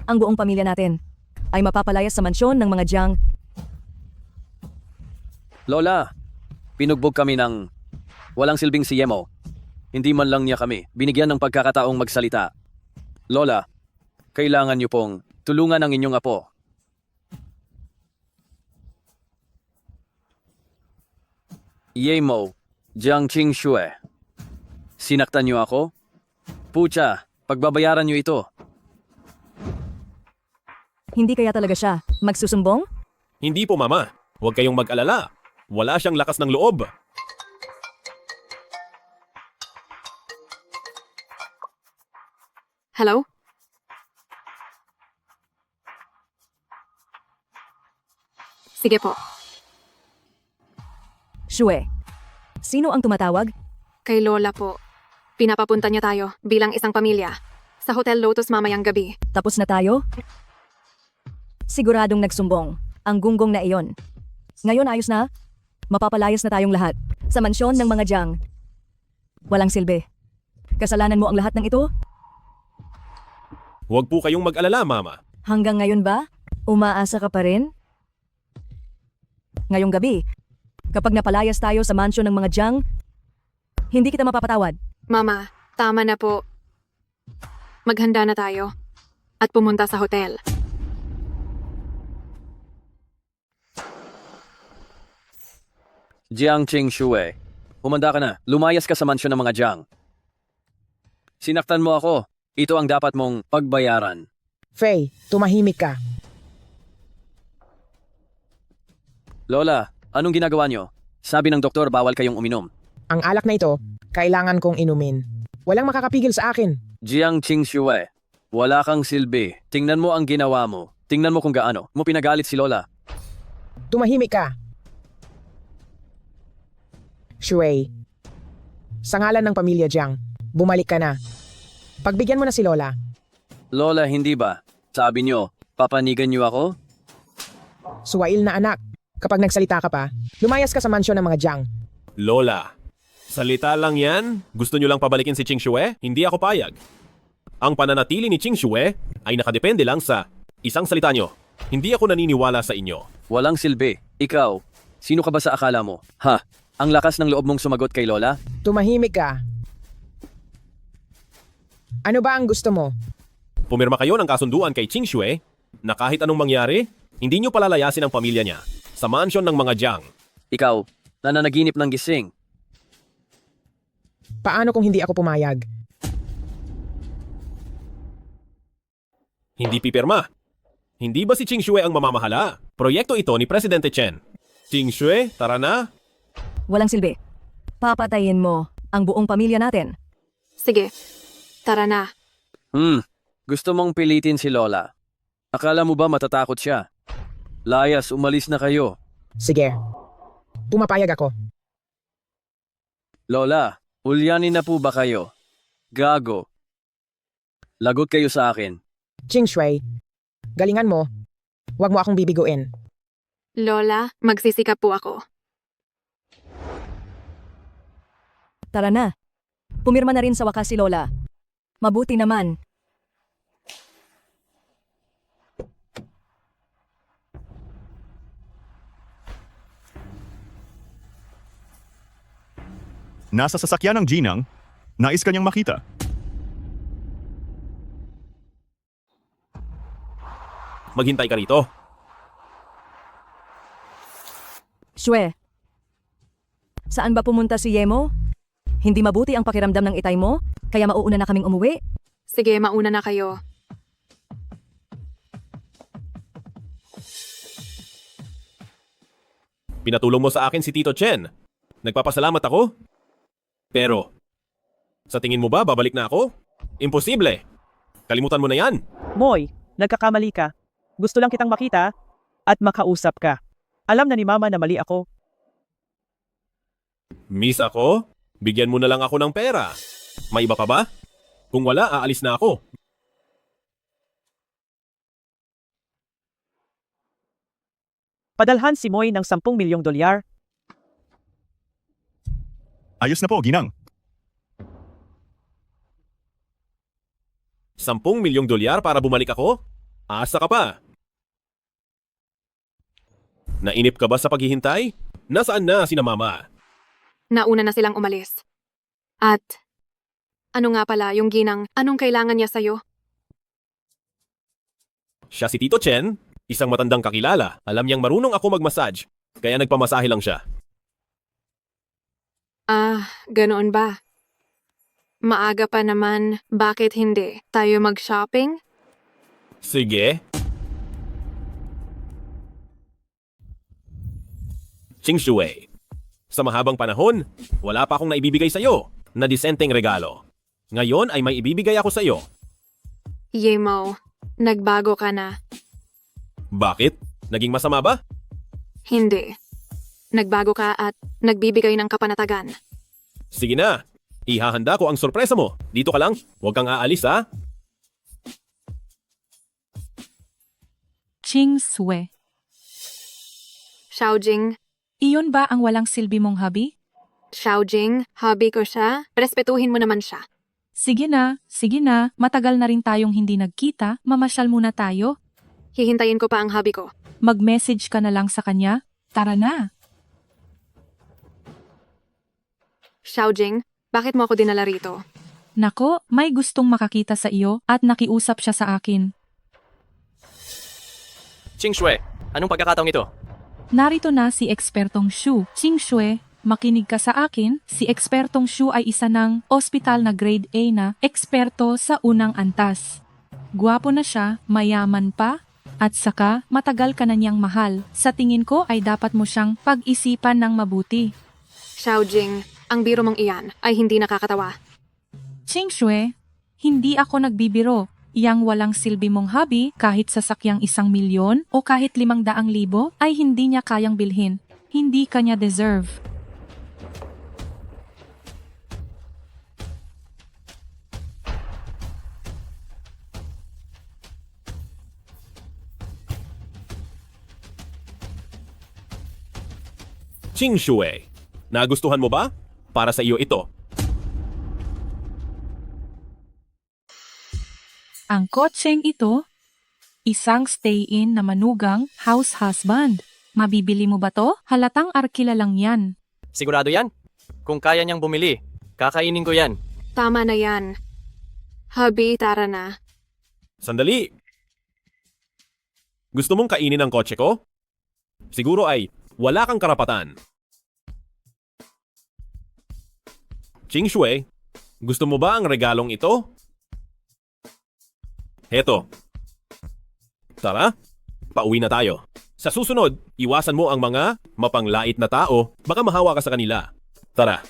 ang buong pamilya natin ay mapapalayas sa mansyon ng mga Jiang. Lola, pinugbog kami ng walang silbing si Yemo. Hindi man lang niya kami binigyan ng pagkakataong magsalita. Lola, kailangan niyo pong tulungan ang inyong apo. Yemo, Jiang Qingxue. Sinaktan niyo ako? Pucha, pagbabayaran niyo ito. Hindi kaya talaga siya magsusumbong? Hindi po, Mama. Huwag kayong mag-alala. Wala siyang lakas ng loob. Hello? Sige po. Shue, sino ang tumatawag? Kay Lola po. Pinapapunta niya tayo bilang isang pamilya. Sa Hotel Lotus mamayang gabi. Tapos na tayo? Siguradong nagsumbong ang gunggong na iyon. Ngayon ayos na? Mapapalayas na tayong lahat sa mansyon ng mga Jiang. Walang silbi. Kasalanan mo ang lahat ng ito? Huwag po kayong mag-alala, Mama. Hanggang ngayon ba? Umaasa ka pa rin? Ngayong gabi, kapag napalayas tayo sa mansyon ng mga Jiang, hindi kita mapapatawad. Mama, tama na po. Maghanda na tayo at pumunta sa hotel. Jiang Qingxue, humanda ka na. Lumayas ka sa mansyon ng mga Jiang. Sinaktan mo ako. Ito ang dapat mong pagbayaran. Faye, tumahimik ka. Lola, anong ginagawa niyo? Sabi ng doktor bawal kayong uminom. Ang alak na ito, kailangan kong inumin. Walang makakapigil sa akin. Jiang Qingxue, wala kang silbi. Tingnan mo ang ginawa mo. Tingnan mo kung gaano mo pinagalit si Lola. Tumahimik ka. Shui, sa ngalan ng pamilya Jiang, bumalik ka na. Pagbigyan mo na si Lola. Lola, hindi ba? Sabi niyo, papanigan niyo ako? Suwail na anak. Kapag nagsalita ka pa, lumayas ka sa mansyon ng mga Jiang. Lola, salita lang yan? Gusto niyo lang pabalikin si Qingxue? Hindi ako payag. Ang pananatili ni Qingxue ay nakadepende lang sa isang salita niyo. Hindi ako naniniwala sa inyo. Walang silbi. Ikaw, sino ka ba sa akala mo? Ha? Ang lakas ng loob mong sumagot kay Lola? Tumahimik ka. Ano ba ang gusto mo? Pumirma kayo ng kasunduan kay Qingxue na kahit anong mangyari, hindi niyo palalayasin ang pamilya niya sa mansyon ng mga Jiang. Ikaw, nananaginip ng gising. Paano kung hindi ako pumayag? Hindi pipirma. Hindi ba si Qingxue ang mamamahala? Proyekto ito ni Presidente Chen. Qingxue, tara na. Walang silbi. Papatayin mo ang buong pamilya natin. Sige, tara na. Gusto mong pilitin si Lola. Akala mo ba matatakot siya? Layas, umalis na kayo. Sige. Pumapayag ako. Lola, ulyanin na po ba kayo? Gago. Lagot kayo sa akin. Qingxue, galingan mo. Huwag mo akong bibiguin. Lola, magsisikap po ako. Tara na. Pumirma na rin sa wakas si Lola. Mabuti naman. Nasa sasakyan ng Ginang, nais kanyang makita. Maghintay ka rito. Shue, saan ba pumunta si Yemo? Hindi mabuti ang pakiramdam ng itay mo, kaya mauuna na kaming umuwi. Sige, mauna na kayo. Pinatulong mo sa akin si Tito Chen. Nagpapasalamat ako. Pero, sa tingin mo ba babalik na ako? Imposible. Kalimutan mo na yan. Moy, nagkakamali ka. Gusto lang kitang makita at makausap ka. Alam na ni Mama na mali ako. Miss ako? Bigyan mo na lang ako ng pera. May iba pa ba? Kung wala, aalis na ako. Padalhan si Moy ng 10 milyong dolyar. Ayos na po, Ginang. 10 milyong dolyar para bumalik ako? Asa ka pa? Nainip ka ba sa paghihintay? Nasaan na sina Mama? Nauna na silang umalis. At, ano nga pala yung ginang, anong kailangan niya sa'yo? Siya si Tito Chen, isang matandang kakilala. Alam niyang marunong ako mag-massage, kaya nagpamasahe lang siya. Ah, ganoon ba? Maaga pa naman, bakit hindi? Tayo mag-shopping? Sige. Ching Shui, sa mahabang panahon, wala pa akong naibibigay sa'yo na disenteng regalo. Ngayon ay may ibibigay ako sa'yo. Yemo, nagbago ka na. Bakit? Naging masama ba? Hindi. Nagbago ka at nagbibigay ng kapanatagan. Sige na, ihahanda ko ang sorpresa mo. Dito ka lang, huwag kang aalis ha. Ching Sue. Xiaojing, Iyon ba ang walang silbi mong hubby? Xiaojing, hobby ko siya. Respetuhin mo naman siya. Sige na, matagal na rin tayong hindi nagkita, mamasyal muna tayo. Hihintayin ko pa ang hobby ko. Mag-message ka na lang sa kanya. Tara na. Xiaojing, bakit mo ako dinala rito? Nako, may gustong makakita sa iyo at nakiusap siya sa akin. Ching Shui, anong pagkakataong ito? Narito na si Ekspertong Shu. Ching Shui, makinig ka sa akin, si Ekspertong Shu ay isa ng ospital na grade A na eksperto sa unang antas. Gwapo na siya, mayaman pa, at saka matagal ka na niyang mahal. Sa tingin ko ay dapat mo siyang pag-isipan ng mabuti. Xiaojing, ang biro mong iyan ay hindi nakakatawa. Ching Shui, hindi ako nagbibiro. Yang walang silbi mong hobby, kahit sasakyang 1 milyon o kahit 500,000 ay hindi niya kayang bilhin. Hindi kanya deserve. Ching Shui, nagustuhan mo ba? Para sa iyo ito. Ang kotseng ito, isang stay-in na manugang house husband. Mabibili mo ba to? Halatang arkila lang yan. Sigurado yan? Kung kaya niyang bumili, kakainin ko yan. Tama na yan. Hubby, tara na. Sandali. Gusto mong kainin ang kotse ko? Siguro ay wala kang karapatan. Ching Shui, gusto mo ba ang regalong ito? Heto. Tara, pauwi na tayo. Sa susunod, iwasan mo ang mga mapanglait na tao, baka mahawa ka sa kanila. Tara.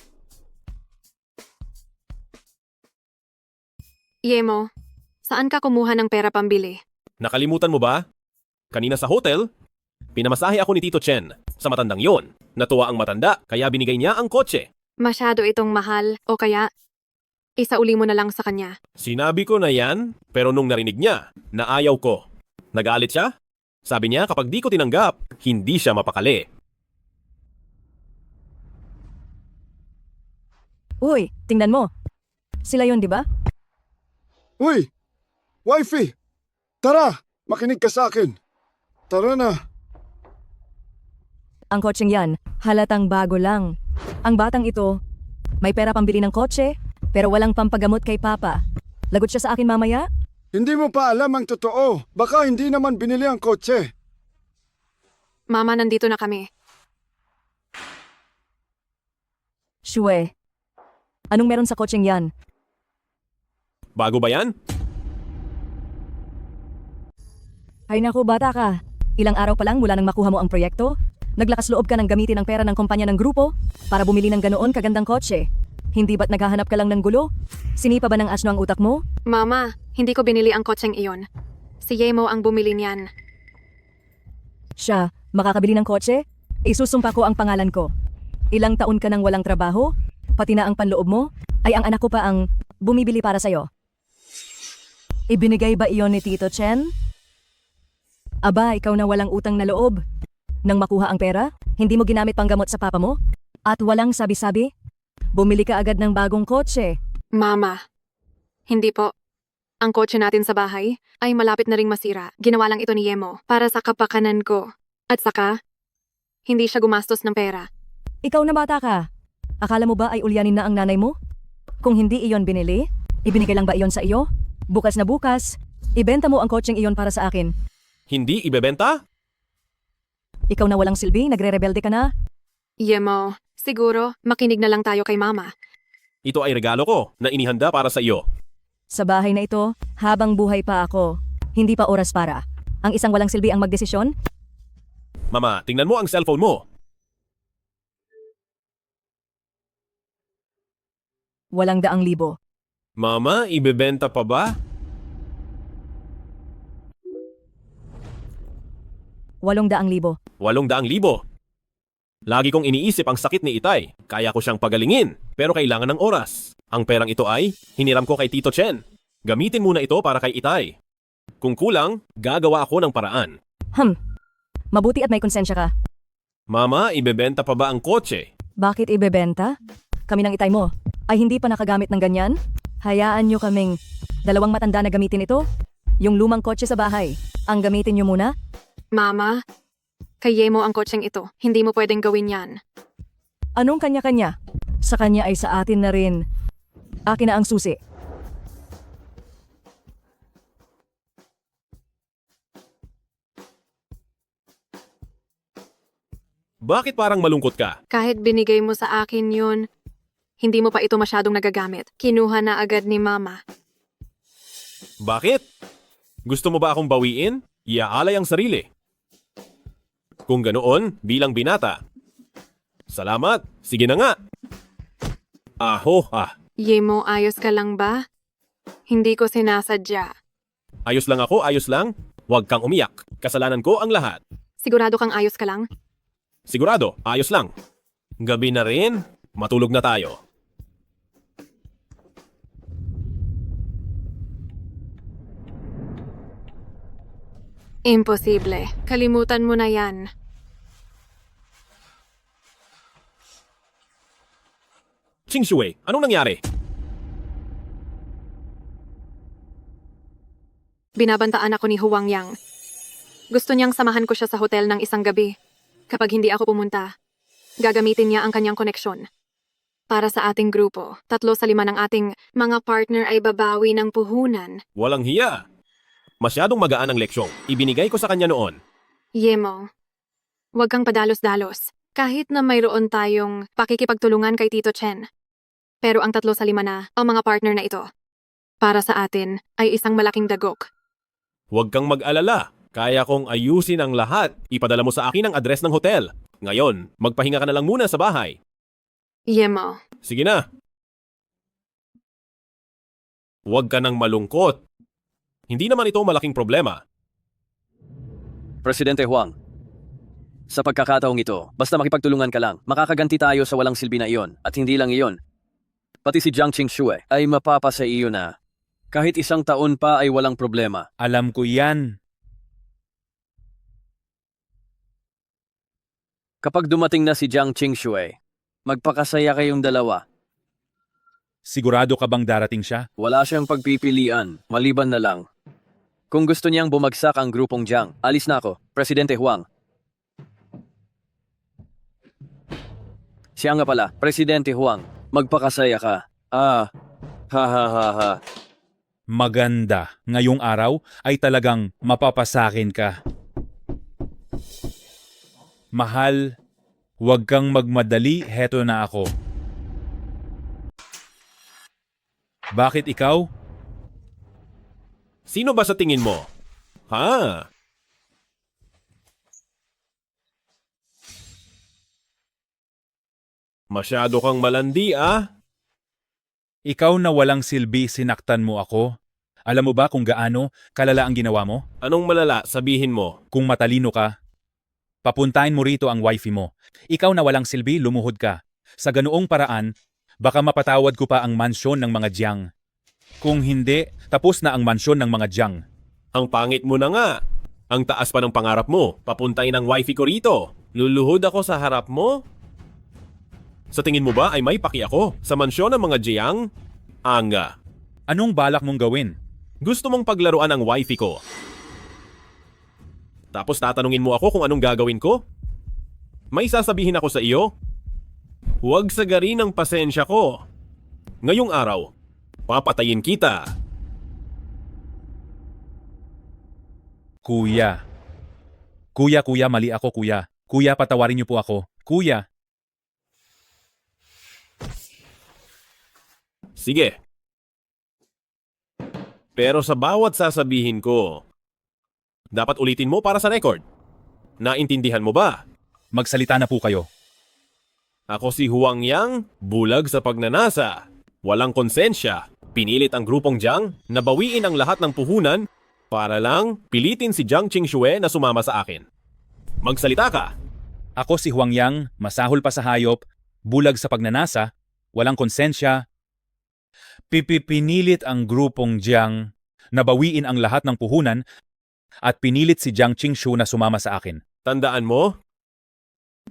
Yemo, saan ka kumuha ng pera pambili? Nakalimutan mo ba? Kanina sa hotel, pinamasahe ako ni Tito Chen sa matandang yon. Natuwa ang matanda, kaya binigay niya ang kotse. Masyado itong mahal o kaya isauli mo na lang sa kanya. Sinabi ko na yan, pero nung narinig niya, na ayaw ko. Nagalit siya? Sabi niya kapag di ko tinanggap, hindi siya mapakali. Uy, tingnan mo. Sila yon, di ba? Uy! Wifey! Tara! Makinig ka sa akin. Tara na. Ang kotseng yan, halatang bago lang. Ang batang ito, may pera pambili ng kotse, pero walang pampagamot kay Papa. Lagot siya sa akin mamaya? Hindi mo pa alam ang totoo. Baka hindi naman binili ang kotse. Mama, nandito na kami. Shue. Anong meron sa kotseng yan? Bago ba yan? Ay naku, bata ka. Ilang araw pa lang mula nang makuha mo ang proyekto, naglakas loob ka ng gamitin ang pera ng kumpanya ng grupo para bumili ng ganoon kagandang kotse. Hindi ba't naghahanap ka lang ng gulo? Sinipa ba ng asno ang utak mo? Mama, hindi ko binili ang kotseng iyon. Si Yemo ang bumili niyan. Siya, makakabili ng kotse? Isusumpa ko ang pangalan ko. Ilang taon ka nang walang trabaho? Pati na ang panloob mo? Ay ang anak ko pa ang bumibili para sa'yo. Ibinigay ba iyon ni Tito Chen? Aba, ikaw na walang utang na loob. Nang makuha ang pera, hindi mo ginamit panggamot sa papa mo? At walang sabi-sabi? Bumili ka agad ng bagong kotse. Mama, hindi po. Ang kotse natin sa bahay ay malapit na ring masira. Ginawa lang ito ni Yemo para sa kapakanan ko. At saka, hindi siya gumastos ng pera. Ikaw na bata ka. Akala mo ba ay ulyanin na ang nanay mo? Kung hindi iyon binili, ibinigay lang ba iyon sa iyo? Bukas na bukas, ibenta mo ang kotseng iyon para sa akin. Hindi ibebenta? Ikaw na walang silbi, nagre-rebelde ka na. Yemo, siguro makinig na lang tayo kay Mama. Ito ay regalo ko na inihanda para sa iyo. Sa bahay na ito, habang buhay pa ako, hindi pa oras para. Ang isang walang silbi ang magdesisyon? Mama, tingnan mo ang cellphone mo. Walang daang libo. Mama, ibebenta pa ba? 800,000. 800,000. Lagi kong iniisip ang sakit ni Itay. Kaya ko siyang pagalingin, pero kailangan ng oras. Ang perang ito ay hiniram ko kay Tito Chen. Gamitin muna ito para kay Itay. Kung kulang, gagawa ako ng paraan. Mabuti at may konsensya ka. Mama, ibebenta pa ba ang kotse? Bakit ibebenta? Kami ng Itay mo ay hindi pa nakagamit ng ganyan? Hayaan nyo kaming 2 matanda na gamitin ito? Yung lumang kotse sa bahay, ang gamitin nyo muna? Mama, kay Yemo ang kotseng ito. Hindi mo pwedeng gawin yan. Anong kanya-kanya? Sa kanya ay sa atin na rin. Akin na ang susi. Bakit parang malungkot ka? Kahit binigay mo sa akin yun, hindi mo pa ito masyadong nagagamit. Kinuha na agad ni Mama. Bakit? Gusto mo ba akong bawiin? Iaalay ang sarili. Kung ganoon, bilang binata. Salamat. Sige na nga. Yemo, ayos ka lang ba? Hindi ko sinasadya. Ayos lang ako, ayos lang. Huwag kang umiyak. Kasalanan ko ang lahat. Sigurado kang ayos ka lang? Sigurado, ayos lang. Gabi na rin. Matulog na tayo. Imposible. Kalimutan mo na yan. Ching Shue, anong nangyari? Binabantaan ako ni Huang Yang. Gusto niyang samahan ko siya sa hotel ng isang gabi. Kapag hindi ako pumunta, gagamitin niya ang kanyang koneksyon. Para sa ating grupo, 3 sa 5 ng ating mga partner ay babawi ng puhunan. Walang hiya. Masyadong magaan ang leksyon. Ibinigay ko sa kanya noon. Yemo, huwag kang padalos-dalos. Kahit na mayroon tayong pakikipagtulungan kay Tito Chen. Pero ang 3 sa 5 na ang mga partner na ito. Para sa atin ay isang malaking dagok. Huwag kang mag-alala. Kaya kong ayusin ang lahat. Ipadala mo sa akin ang address ng hotel. Ngayon, magpahinga ka na lang muna sa bahay. Yemo. Sige na. Huwag ka nang malungkot. Hindi naman ito malaking problema. Presidente Huang, sa pagkakataong ito, basta makipagtulungan ka lang, makakaganti tayo sa walang silbi na iyon. At hindi lang iyon. Pati si Jiang Qingshue ay mapapasa iyo na kahit 1 taon pa ay walang problema. Alam ko yan. Kapag dumating na si Jiang Qingshue, magpakasaya kayong dalawa. Sigurado ka bang darating siya? Wala siyang pagpipilian, maliban na lang. Kung gusto niyang bumagsak ang grupong Jiang, alis na ako, Presidente Huang. Siya nga pala, Presidente Huang, magpakasaya ka. Maganda. Ngayong araw ay talagang mapapasakin ka. Mahal, huwag kang magmadali, heto na ako. Bakit ikaw? Sino ba sa tingin mo? Ha? Masyado kang malandi ah. Ikaw na walang silbi sinaktan mo ako. Alam mo ba kung gaano kalala ang ginawa mo? Anong malala? Sabihin mo. Kung matalino ka, papuntahin mo rito ang wifey mo. Ikaw na walang silbi, lumuhod ka. Sa ganoong paraan, baka mapatawad ko pa ang mansyon ng mga Jiang. Kung hindi, tapos na ang mansyon ng mga Jiang. Ang pangit mo na nga. Ang taas pa ng pangarap mo. Papuntahin ang wifey ko rito. Luluhod ako sa harap mo? Sa tingin mo ba ay may paki ako sa mansyon ng mga Jiang? Anga. Anong balak mong gawin? Gusto mong paglaruan ang wifey ko. Tapos tatanungin mo ako kung anong gagawin ko? May sasabihin ako sa iyo? Huwag sagarin ang pasensya ko. Ngayong araw, papatayin kita. Kuya. Kuya, mali ako kuya. Kuya, patawarin niyo po ako. Kuya. Sige. Pero sa bawat sasabihin ko, dapat ulitin mo para sa record. Naintindihan mo ba? Magsalita na po kayo. Ako si Huang Yang, bulag sa pagnanasa. Walang konsensya. Pinilit ang grupong Jiang na bawiin ang lahat ng puhunan para lang pilitin si Jiang Qingxue na sumama sa akin. Magsalita ka. Ako si Huang Yang, masahol pa sa hayop, bulag sa pagnanasa, walang konsensya. Pinilit ang grupong Jiang na bawiin ang lahat ng puhunan at pinilit si Jiang Qingxue na sumama sa akin. Tandaan mo,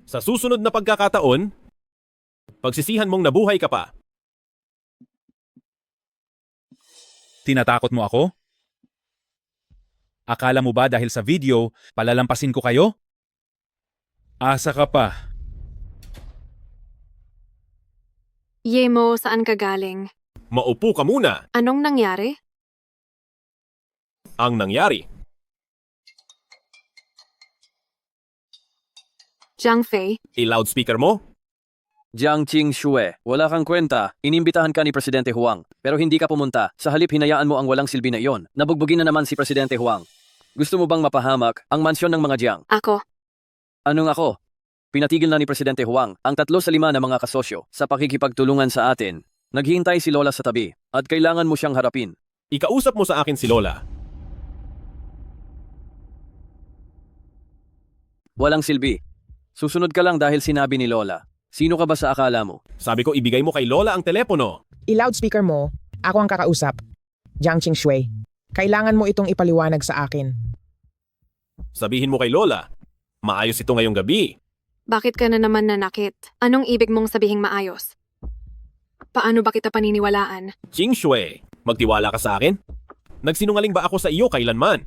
sa susunod na pagkakataon, pagsisihan mong nabuhay ka pa. Tinatakot mo ako? Akala mo ba dahil sa video, palalampasin ko kayo? Asa ka pa. Yemo, saan ka galing? Maupo ka muna. Anong nangyari? Ang nangyari. Jiang Fei, I-loudspeaker mo? Jiang Qingxue, wala kang kwenta. Inimbitahan ka ni Presidente Huang, pero hindi ka pumunta. Sa halip hinayaan mo ang walang silbi na iyon. Nabugbugin na naman si Presidente Huang. Gusto mo bang mapahamak ang mansyon ng mga Jiang? ako. Anong ako? Pinatigil na ni Presidente Huang ang 3 sa 5 na mga kasosyo sa pakikipagtulungan sa atin. Naghihintay si Lola sa tabi at kailangan mo siyang harapin. Ikausap mo sa akin si Lola. Walang silbi. Susunod ka lang dahil sinabi ni Lola. Sino ka ba sa akala mo? Sabi ko ibigay mo kay Lola ang telepono. I-loudspeaker mo, ako ang kakausap. Jiang Qingxue, kailangan mo itong ipaliwanag sa akin. Sabihin mo kay Lola, maayos ito ngayong gabi. Bakit ka na naman nanakit? Anong ibig mong sabihing maayos? Paano ba kita paniniwalaan? Qingxue, magtiwala ka sa akin? Nagsinungaling ba ako sa iyo kailanman?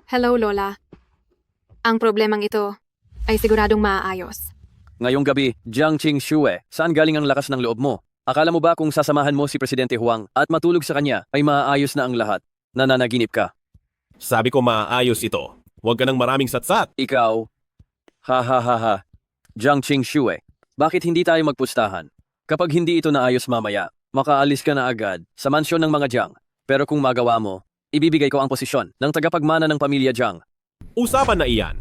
Hello, Lola. Ang problemang ito ay siguradong maaayos. Ngayong gabi, Jiang Qingxue, saan galing ang lakas ng loob mo? Akala mo ba kung sasamahan mo si Presidente Huang at matulog sa kanya ay maaayos na ang lahat? Nananaginip ka. Sabi ko maayos ito. Huwag ka ng maraming satsat. Ikaw? Ha. Jiang Qingxue, bakit hindi tayo magpustahan? Kapag hindi ito naayos mamaya, makaalis ka na agad sa mansyon ng mga Jiang. Pero kung magawa mo, ibibigay ko ang posisyon ng tagapagmana ng pamilya Jiang. Usapan na iyan.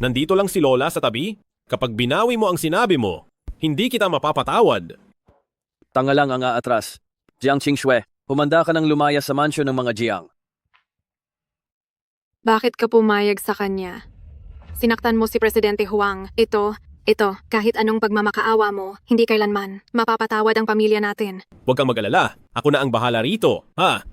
Nandito lang si Lola sa tabi. Kapag binawi mo ang sinabi mo, hindi kita mapapatawad. Tanga lang ang aatras. Jiang Qingxue, humanda ka ng lumaya sa mansyon ng mga Jiang. Bakit ka pumayag sa kanya? Sinaktan mo si Presidente Huang. Ito, kahit anong pagmamakaawa mo, hindi kailanman mapapatawad ang pamilya natin. Huwag kang mag-alala. Ako na ang bahala rito. Ha?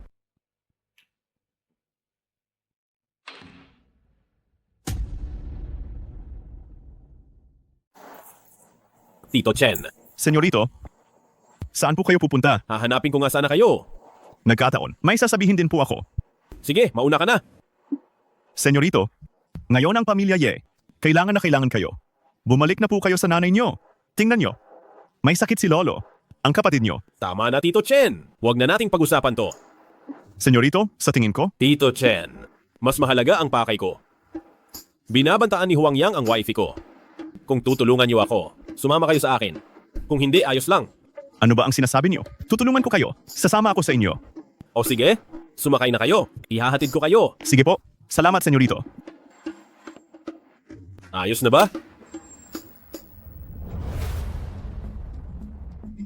Tito Chen, Senyorito, saan po kayo pupunta? hahanapin ko nga sana kayo. Nagkataon, may sasabihin din po ako. Sige, mauna ka na. Senyorito, ngayon ang pamilya Ye, kailangan na kailangan kayo. Bumalik na po kayo sa nanay nyo. Tingnan nyo, may sakit si Lolo, ang kapatid nyo. Tama na, Tito Chen. Huwag na nating pag-usapan to. Senyorito, sa tingin ko, Tito Chen, mas mahalaga ang pakay ko. Binabantaan ni Huang Yang ang wifey ko. Kung tutulungan niyo ako, Sumama kayo sa akin. Kung hindi, ayos lang. Ano ba ang sinasabi niyo? Tutulungan ko kayo. Sasama ako sa inyo. O sige, sumakay na kayo. Ihahatid ko kayo. Sige po. Salamat, senyorito. Ayos na ba?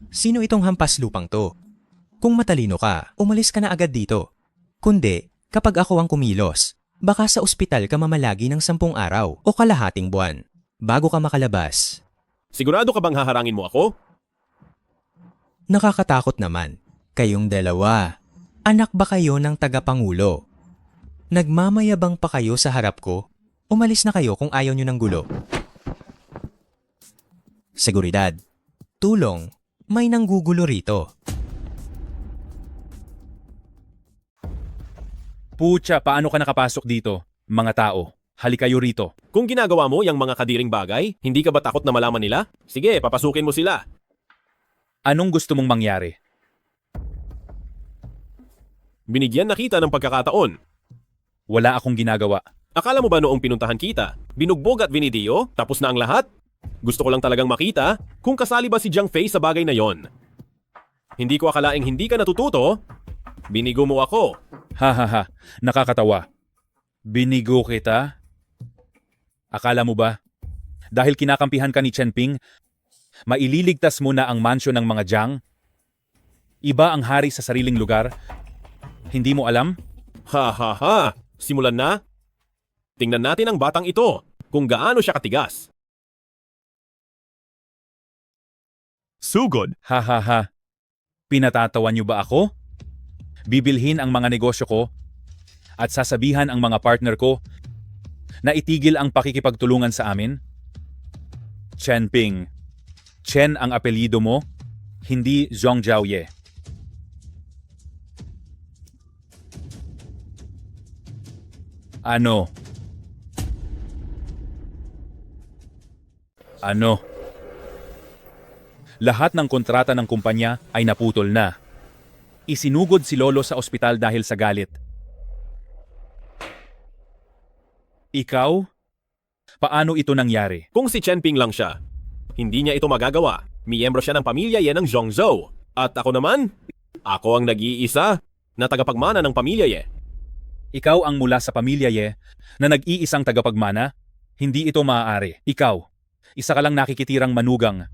Sino itong hampas lupang to? Kung matalino ka, umalis ka na agad dito. Kundi, kapag ako ang kumilos, baka sa ospital ka mamalagi ng 10 araw o kalahating buwan bago ka makalabas. Sigurado ka bang haharangin mo ako? Nakakatakot naman. Kayong dalawa. Anak ba kayo ng tagapangulo? Nagmamayabang pa kayo sa harap ko? Umalis na kayo kung ayaw nyo ng gulo. Seguridad. Tulong. May nanggugulo rito. Pucha, paano ka nakapasok dito? Mga tao, halik kayo rito. Kung ginagawa mo yung mga kadiring bagay, hindi ka ba takot na malaman nila? Sige, papasukin mo sila. Anong gusto mong mangyari? Binigyan na kita ng pagkakataon. Wala akong ginagawa. Akala mo ba noong pinuntahan kita, binugbog at binidiyo, tapos na ang lahat? Gusto ko lang talagang makita kung kasali ba si Jiang Fei sa bagay na yon. Hindi ko akalaing hindi ka natututo. Binigo mo ako. Ha, nakakatawa. Binigo kita? Akala mo ba? Dahil kinakampihan ka ni Chen Ping, maililigtas mo na ang mansyon ng mga Jiang? Iba ang hari sa sariling lugar? Hindi mo alam? Ha. Simulan na. Tingnan natin ang batang ito, kung gaano siya katigas. Sugod. Ha. Pinatatawan niyo ba ako? Bibilhin ang mga negosyo ko at sasabihan ang mga partner ko na itigil ang pakikipagtulungan sa amin? Chen Ping. Chen ang apelyido mo, hindi Zhong Jiaoye. Ano? Lahat ng kontrata ng kumpanya ay naputol na. Isinugod si Lolo sa ospital dahil sa galit. Ikaw? Paano ito nangyari? Kung si Chen Ping lang siya, hindi niya ito magagawa. Miyembro siya ng pamilya Ye ng Zhongzhou. At ako naman, ako ang nag-iisa na tagapagmana ng pamilya Ye. Ikaw ang mula sa pamilya Ye na nag-iisang tagapagmana? Hindi ito maaari. Ikaw, isa ka lang nakikitirang manugang.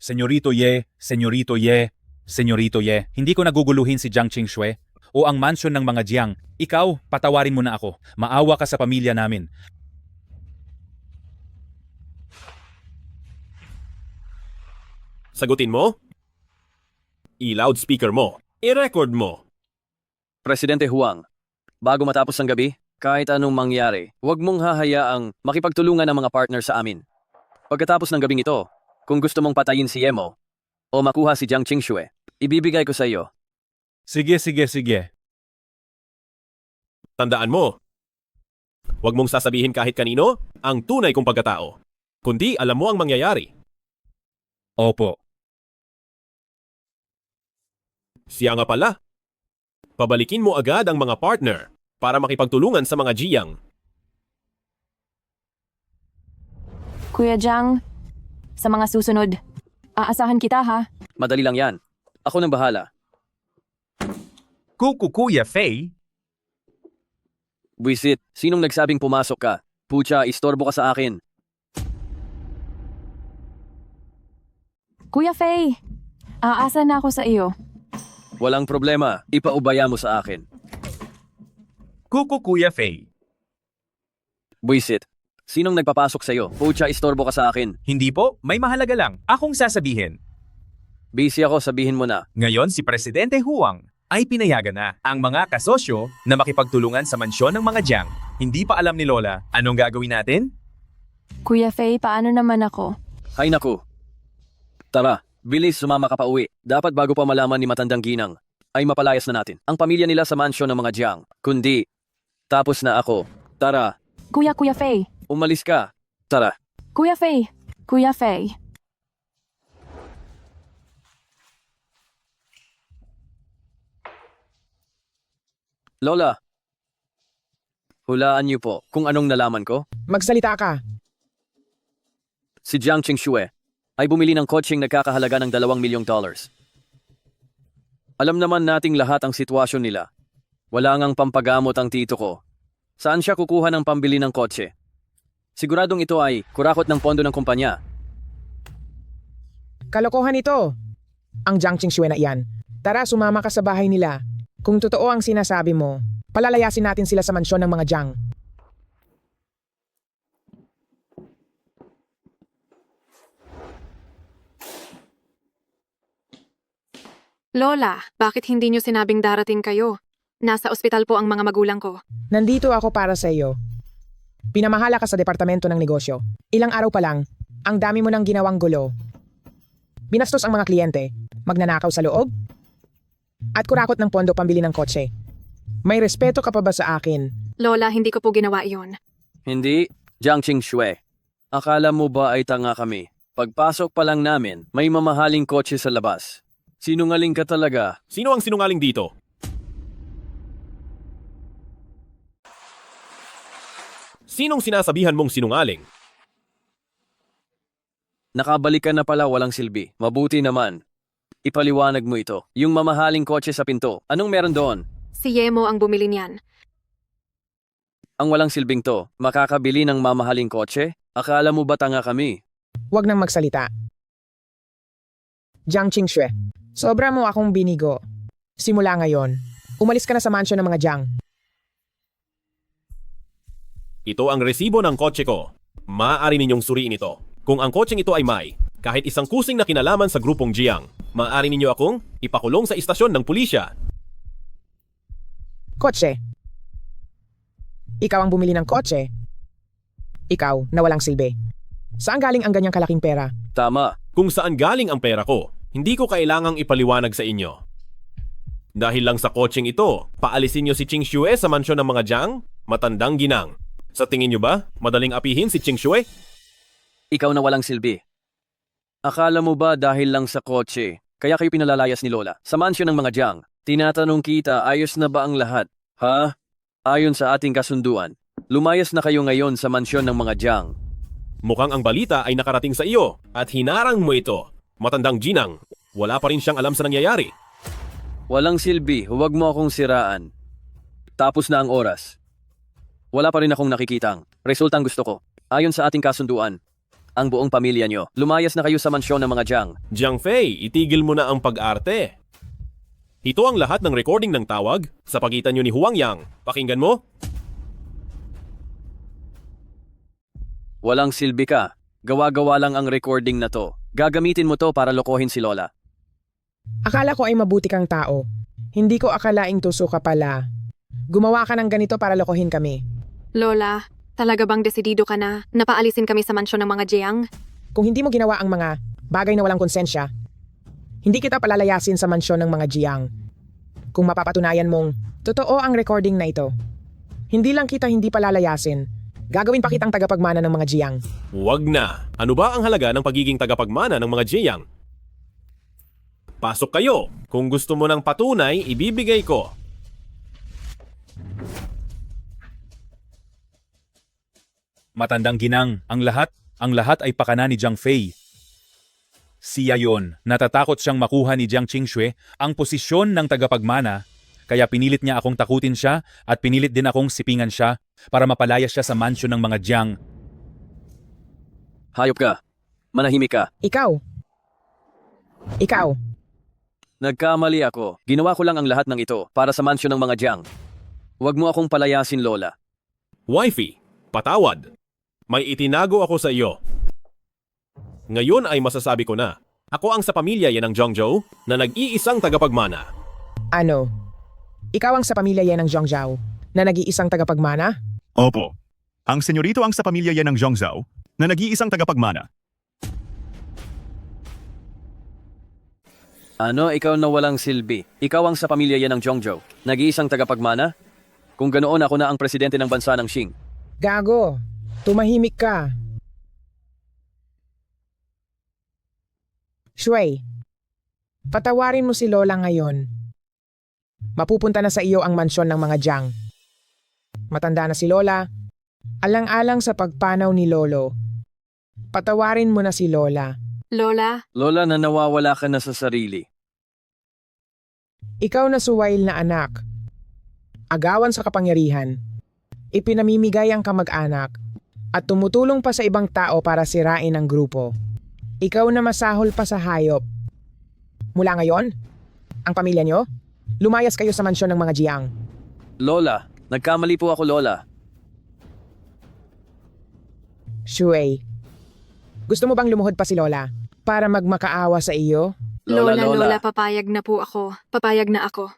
Senyorito Ye, Senyorito Ye, Senyorito Ye, hindi ko naguguluhin si Jiang Qingxue o ang mansyon ng mga Jiang. Ikaw, patawarin mo na ako. Maawa ka sa pamilya namin. Sagutin mo? I-loudspeaker mo. I-record mo. Presidente Huang, bago matapos ang gabi, kahit anong mangyari, huwag mong hahayaang makipagtulungan ng mga partner sa amin. Pagkatapos ng gabing ito, kung gusto mong patayin si Yemo o makuha si Jiang Qingxue, ibibigay ko sa iyo. Sige. Tandaan mo, huwag mong sasabihin kahit kanino ang tunay kong pagkatao. Kundi alam mo ang mangyayari. Opo. Siya nga pala. Pabalikin mo agad ang mga partner para makipagtulungan sa mga Jiang. Kuya Jiang, sa mga susunod, aasahan kita ha. Madali lang yan. Ako nang bahala. Kuya Fei, Buisit, sinong nagsabing pumasok ka? Pucha, istorbo ka sa akin. Kuya Fei, aasa na ako sa iyo. Walang problema, ipaubaya mo sa akin. Kuya Fei. Buisit, sinong nagpapasok sa iyo? Pucha, istorbo ka sa akin. Hindi po, may mahalaga lang. Akong sasabihin. Busy ako, sabihin mo na. Ngayon si Presidente Huang ay pinayagan na ang mga kasosyo na makipagtulungan sa mansyon ng mga Jiang. Hindi pa alam ni Lola anong gagawin natin? Kuya Fei, paano naman ako? Hay naku. Tara, bilis sumama ka pa uwi. Dapat bago pa malaman ni Matandang Ginang, ay mapalayas na natin ang pamilya nila sa mansyon ng mga Jiang. Kundi, tapos na ako. Tara. Kuya Fei. Umalis ka. Tara. Kuya Fei. Lola. Hulaan niyo po kung anong nalaman ko. Magsalita ka. Si Jiang Qingxue ay bumili ng kotseng nagkakahalaga ng $2 milyong. Alam naman nating lahat ang sitwasyon nila. Wala ngang pampagamot ang tito ko. Saan siya kukuha ng pambili ng kotse? Siguradong ito ay kurakot ng pondo ng kumpanya. Kalokohan ito. Ang Jiang Qingxue na iyan. Tara, sumama ka sa bahay nila. Kung totoo ang sinasabi mo, palalayasin natin sila sa mansyon ng mga Jiang. Lola, bakit hindi niyo sinabing darating kayo? Nasa ospital po ang mga magulang ko. Nandito ako para sa iyo. Pinamahala ka sa departamento ng negosyo. Ilang araw pa lang, ang dami mo nang ginawang gulo. Binastos ang mga kliyente, magnanakaw sa loob, at kurakot ng pondo pambili ng kotse. May respeto ka pa ba sa akin? Lola, hindi ko po ginawa iyon. Hindi, Jiang Qingxue. Akala mo ba ay tanga kami? Pagpasok pa lang namin, may mamahaling kotse sa labas. Sinungaling ka talaga. Sino ang sinungaling dito? Sinong sinasabihan mong sinungaling? Nakabalik ka na pala, walang silbi. Mabuti naman. Ipaliwanag mo ito. Yung mamahaling kotse sa pinto. Anong meron doon? Si Yemo ang bumili niyan. Ang walang silbing to, makakabili ng mamahaling kotse? Akala mo ba tanga kami? Huwag nang magsalita. Jiang Qingxue, sobra mo akong binigo. Simula ngayon, umalis ka na sa mansyon ng mga Jiang. Ito ang resibo ng kotse ko. Maaari ninyong suriin ito. Kung ang kotseng ito ay may, kahit isang kusing na kinalaman sa grupong Jiang, maaari ninyo akong ipakulong sa istasyon ng pulisya. Kotse. Ikaw ang bumili ng kotse. Ikaw na walang silbi. Saan galing ang ganyang kalaking pera? Tama. Kung saan galing ang pera ko, hindi ko kailangang ipaliwanag sa inyo. Dahil lang sa kotseng ito, paalisin nyo si Qingxue sa mansyon ng mga Jiang, matandang ginang. Sa tingin nyo ba, madaling apihin si Qingxue? Ikaw na walang silbi. Akala mo ba dahil lang sa kotse, kaya kayo pinalalayas ni Lola sa mansyon ng mga Jiang? Tinatanong kita, ayos na ba ang lahat? Ha? Ayon sa ating kasunduan, lumayas na kayo ngayon sa mansyon ng mga Jiang. Mukhang ang balita ay nakarating sa iyo at hinarang mo ito. Matandang ginang, wala pa rin siyang alam sa nangyayari. Walang silbi, huwag mo akong siraan. Tapos na ang oras. Wala pa rin akong nakikitang resultang gusto ko. Ayon sa ating kasunduan, ang buong pamilya nyo, lumayas na kayo sa mansyon ng mga Jiang. Jiang Fei, itigil mo na ang pag-arte. Ito ang lahat ng recording ng tawag sa pagitan nyo ni Huang Yang. Pakinggan mo? Walang silbi ka. Gawa-gawa lang ang recording na to. Gagamitin mo to para lokohin si Lola. Akala ko ay mabuti kang tao. Hindi ko akalaing tuso ka pala. Gumawa ka ng ganito para lokohin kami. Lola, talaga bang desidido ka na paalisin kami sa mansyon ng mga Jiang? Kung hindi mo ginawa ang mga bagay na walang konsensya, hindi kita palalayasin sa mansyon ng mga Jiang. Kung mapapatunayan mong totoo ang recording na ito, hindi lang kita hindi palalayasin, gagawin pa kitang tagapagmana ng mga Jiang. Huwag na. Ano ba ang halaga ng pagiging tagapagmana ng mga Jiang? Pasok kayo. Kung gusto mo ng patunay, ibibigay ko. Matandang ginang, ang lahat ay pakana ni Jiang Fei. Siya yon, natatakot siyang makuha ni Jiang Qingxue ang posisyon ng tagapagmana, kaya pinilit niya akong takutin siya at pinilit din akong sipingan siya para mapalaya siya sa mansyon ng mga Jiang. Hayop ka. Manahimik ka. Ikaw. Nagkamali ako. Ginawa ko lang ang lahat ng ito para sa mansyon ng mga Jiang. Huwag mo akong palayasin, Lola. Wifey, patawad. May itinago ako sa iyo. Ngayon ay masasabi ko na, ako ang sa pamilya yan ng Zhongzhou na nag-iisang tagapagmana. Ano? Ikaw ang sa pamilya yan ng Zhongzhou na nag-iisang tagapagmana? Opo. Ang senyorito ang sa pamilya yan ng Zhongzhou na nag-iisang tagapagmana. Ano, ikaw na walang silbi? Ikaw ang sa pamilya yan ng Zhongzhou, nag-iisang tagapagmana? Kung ganoon ako na ang presidente ng bansa ng Qing. Gago, tumahimik ka. Shui, patawarin mo si Lola ngayon. Mapupunta na sa iyo ang mansyon ng mga Jiang. Matanda na si Lola. Alang-alang sa pagpanaw ni Lolo. Patawarin mo na si Lola. Lola, Lola, na nawawala ka na sa sarili. Ikaw na suwail na anak. Agawan sa kapangyarihan. Ipinamimigay ang kamag-anak. At tumutulong pa sa ibang tao para sirain ang grupo. Ikaw na masahol pa sa hayop. Mula ngayon, ang pamilya nyo, lumayas kayo sa mansyon ng mga Jiang. Lola, nagkamali po ako, Lola. Shuey, gusto mo bang lumuhod pa si Lola para magmakaawa sa iyo? Lola, papayag na po ako. Papayag na ako.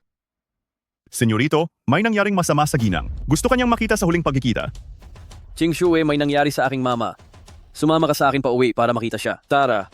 Senyorito, may nangyaring masama sa ginang. Gusto kanyang makita sa huling pagkikita. Ching Shue, may nangyari sa aking mama. Sumama ka sa akin pa uwi para makita siya. Tara.